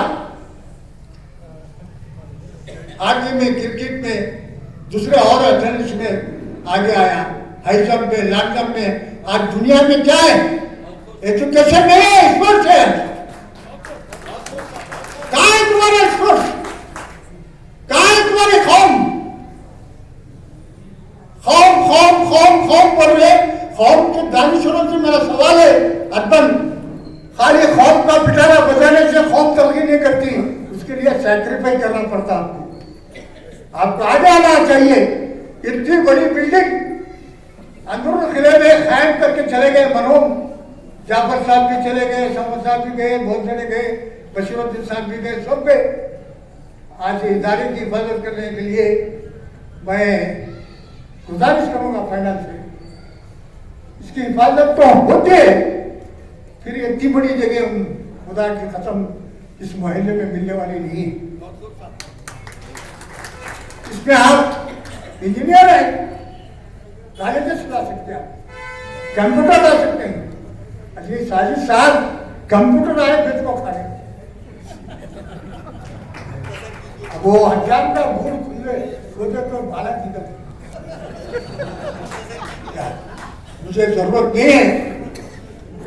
आगे में क्रिकेट में, दूसरे और एथलेटिक्स में आगे आया, हाई जंप में, लॉन्ग जंप में। आज दुनिया में क्या है? एजुकेशन नहीं है, स्पोर्ट्स है। कहाँ है तुम्हारे स्पोर्ट्स? कहाँ है तुम्हारे कौम? पढ़ रहे, कौम के दानिशों से मेरा सवाल है, अदबन खाली कौम का पिटारा बजाने से कौम तरक्की नहीं करती, उसके लिए सैक्रिफाइस करना पड़ता आपको आगे आना चाहिए। इतनी बड़ी बिल्डिंग अंदर किले में कायम करके चले गए मरहूम जाफर साहब भी चले गए, समद साहब भी गए, बहुत जने गए, बशीरुद्दीन साहब भी गए, सब गए। आज इदारे की हिफाजत करने के लिए मैं गुजारिश करूंगा फाइनल से, इसकी हिफाजत तो होती है, फिर इतनी बड़ी जगह खुदा की कसम इस मोहल्ले में मिलने वाली नहीं है। इसमें आप इंजीनियर हैं, कॉलेजेस ला सकते हैं, कंप्यूटर ला सकते हैं। अजी साजिद साहब कंप्यूटर आए फिर को खा रहे, वो हजार का भूल खुले सोचे तो बाला निकल। मुझे जरूरत नहीं है,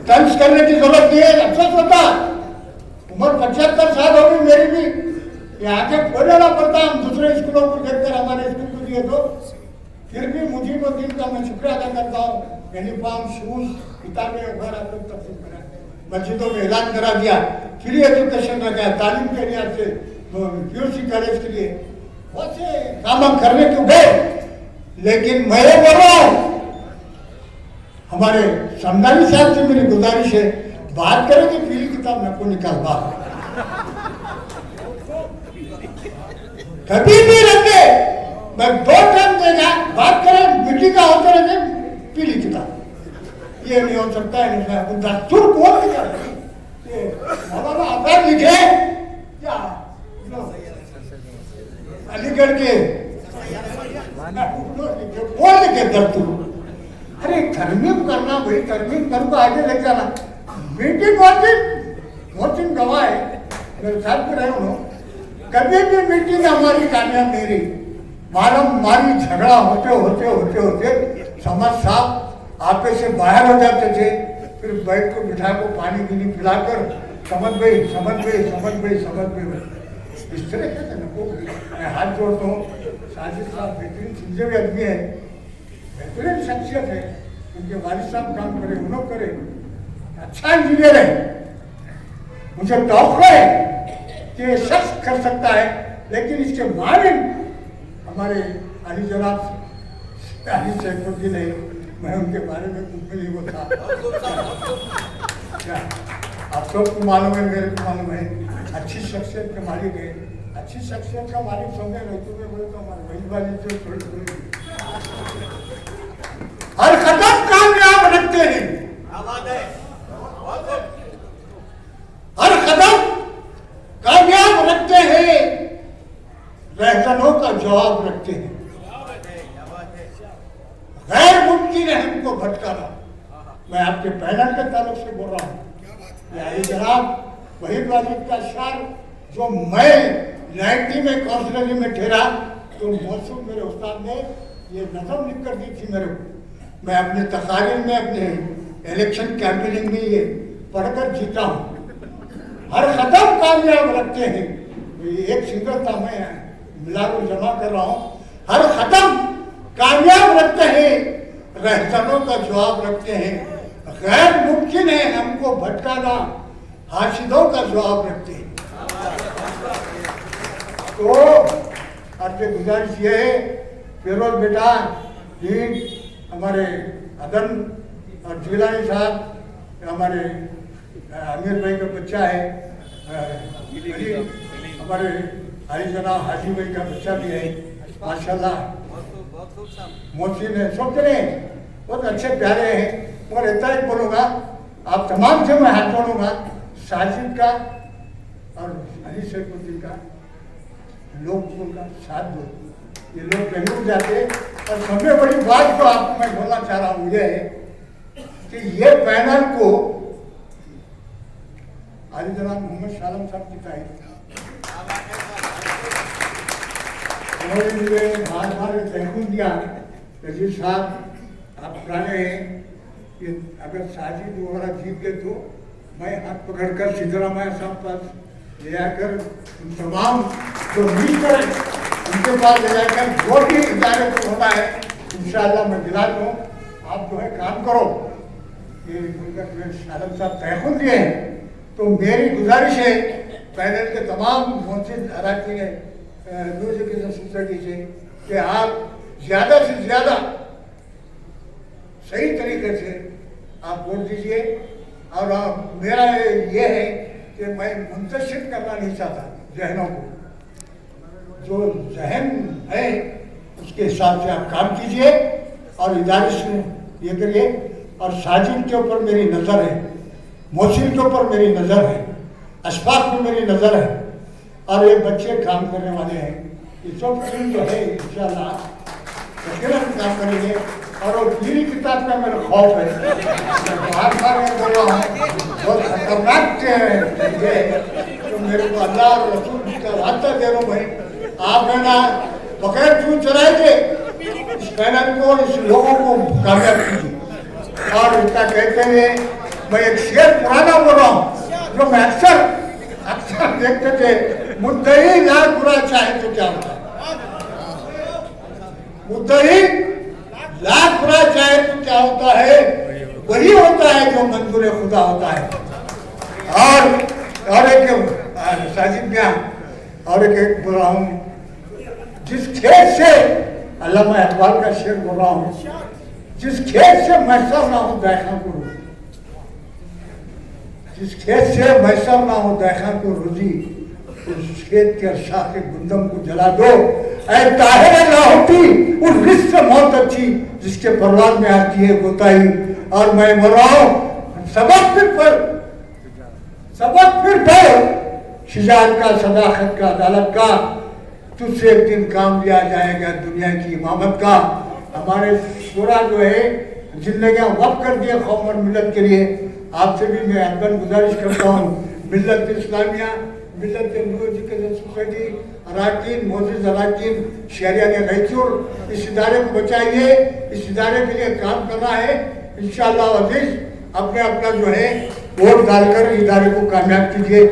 तंज करने की जरूरत नहीं है। अफसोस होता, उम्र 75 साल हो गई मेरी भी, यहाँ के खोलना पड़ता। हम दूसरे स्कूलों को देखकर हमारे स्कूल को दिए तो फिर भी मुजीबुद्दीन का मैं शुक्रिया अदा करता हूँ। यूनिफॉर्म, शूज, किताबें वगैरह सब तकसीम करा, मस्जिदों में ऐलान करा दिया, फ्री एजुकेशन रखा, तालीम के लिहाज से PUC कॉलेज के लिए बहुत से काम हम करने क्यों गए। लेकिन मैं ये बोल रहा हूँ, हमारे समदानी साहब से मेरी गुजारिश है, बात करें कि पीली किताब न को निकाल बात कभी भी रखे मैं 2 टाइम देगा बात करें मीटिंग का होता रहे पी ली किताब। ये नहीं हो सकता है। दस्तूर कौन लिखा ये मौलाना आजाद लिखे क्या अलीगढ़ के कौन लिखे दस्तूर? अरे तरमीम करना भाई, तरमीम करूँगा आगे ले जाना। मीटिंग मोहसिन गवाह है, मेरे साथ भी रहे उन्होंने। कभी भी मीटिंग हमारी कामयाब नहीं रही। मारी झगड़ा होते होते होते होते समझ साहब आपे से बाहर हो जाते थे। फिर बैठ को बिठा को पानी गिनी पिलाकर समझ गई समझ गई समझ गई समझ गई। इस तरह के मैं हाथ जोड़ता हूँ। साजिद साहब बेहतरीन सिंसियर आदमी है, बेहतरीन शख्सियत है। उनके वालिद साहब काम करे, उन्होंने करे, अच्छा इंजीनियर है। मुझे तौक़ा है कि ये शख्स कर सकता है, लेकिन इसके माविन हमारे अली जनाब अली सैफुद्दीन है। मैं उनके बारे में कुछ भी नहीं बोलता। क्या आप सबको मालूम है, मेरे को मालूम है। अच्छी शख्सियत के मालिक है। अच्छी शख्सियत का मालिक समझे नहीं तुम्हें बोले तो हमारे वही वाली से थोड़ी हर कदम कामयाब रखते हैं। हर कदम कामयाब रखते हैं, रहतनों का जवाब रखते हैं। गैर मुमकिन है हमको भटकाना। मैं आपके पैनल के ताल्लुक से बोल रहा हूँ। जनाब वहीद वाजिद का शार जो मैं 90 में काउंसिलरी में ठहरा तो मौसूम मेरे उस्ताद ने ये नज़म लिख कर दी थी मेरे को। मैं अपने तकारीर में अपने इलेक्शन कैंपेनिंग में ये पढ़कर जीता हूँ। हर कदम कामयाब रखते हैं। एक सिंगर था, मैं मिला को जमा कर रहा हूँ। हर कदम कामयाब रखते हैं, रहतनों का जवाब रखते हैं। गैर मुमकिन है हमको भटकाना, हाशिदों का जवाब रखते हैं। तो आपसे गुजारिश ये है, फिरोज बेटा जी हमारे अदन और जिलानी साहब हमारे आमिर भाई का बच्चा है, हमारे अली जनाब हाजी भाई का बच्चा भी है माशाल्लाह। मोहसिन है, सब जने बहुत अच्छे प्यारे हैं। और इतना ही बोलूँगा, आप तमाम से मैं हाथ जोड़ूंगा। साजिद का और अली सैफुद्दीन का लोग उनका साथ दो। ये लोग बेंगलुरु जाते। और सबसे बड़ी बात जो आपको मैं बोलना चाह रहा हूँ ये है कि ये पैनल को अली जनाब मोहम्मद शालम साहब जिताए। उन्होंने मुझे बार बार तहकुम दिया रजीब साहब आप पुराने हैं कि अगर साजिद वगैरह जीत गए तो मैं हाथ पकड़कर सिद्धरामैया साहब पास ले जाकर उन तमाम जो मिनिस्टर हैं उनके पास ले जाकर जो भी इजारे को होता है इंशाअल्लाह मैं दिला दूँ। आप जो है काम करो। ये शालम साहब तहकुम दिए हैं तो मेरी गुजारिश है पैनल के तमाम मोहसिन अराकीन न्यू एजुकेशन सोसाइटी से कि आप ज़्यादा से ज़्यादा सही तरीके से आप वोट दीजिए। और मेरा ये है कि मैं मुंतशिर करना नहीं चाहता जहनों को। जो जहन है उसके हिसाब से आप काम कीजिए और इदारे से ये करिए। और साजिद के ऊपर मेरी नज़र है, मोहसिन के ऊपर मेरी नज़र है, अशफाक में मेरी नज़र है। और ये बच्चे काम करने वाले हैं। ये सब टीम जो है इंशाअल्लाह काम करेंगे। और वो पीली किताब का मेरा खौफ है। बार बार मैं बोल रहा हूँ बहुत खतरनाक है तो मेरे को अल्लाह और रसूल का वास्ता दे रहा हूँ भाई, आप है ना बगैर चून चलाएंगे इस पैनल को, इस लोगों को कामयाब कीजिए। और इसका कहते हुए मैं एक शेर पुराना बोल रहा हूँ जो मैं अक्सर देखते थे, मुद्दई लाख बुरा चाहे तो क्या होता है। मुद्दई लाख बुरा चाहे तो क्या होता है, वही होता है जो मंजूर खुदा होता है। और एक साजिद मियां और एक बोल रहा हूँ, जिस खेत से अल्लामा इकबाल का शेर बोल रहा हूँ, जिस खेत से मैसर ना हो देखा को रोजी, जिस खेत से मैसर ना हो देखा को रोजी, उस खेत के शाख गुंदम को जला दो। ऐ ताहिर लाहौटी उस रिश्त से मौत अच्छी जिसके परवान में आती है गोताई। और मैं मर रहा हूँ सबक फिर पढ़ शिजात का, सदाकत का, अदालत का। तुझसे एक दिन काम लिया जाएगा दुनिया की इमामत का। हमारे शोरा जो है जिंदगियां वक़्फ़ कर दिए कौम और मिलत के लिए। आपसे भी मैं अदबन गुजारिश करता हूँ, मिल्लत इस्लामिया, मिल्लत न्यू एजुकेशन सोसाइटी, अराकीन, मोजिज़ अराकीन, शहरियान गैचुर, इस इदारे को बचाइए। इस इदारे के लिए काम करना है। इंशाअल्लाह अज़ीज़ अपने अपना जो है वोट डालकर इदारे को कामयाब कीजिए।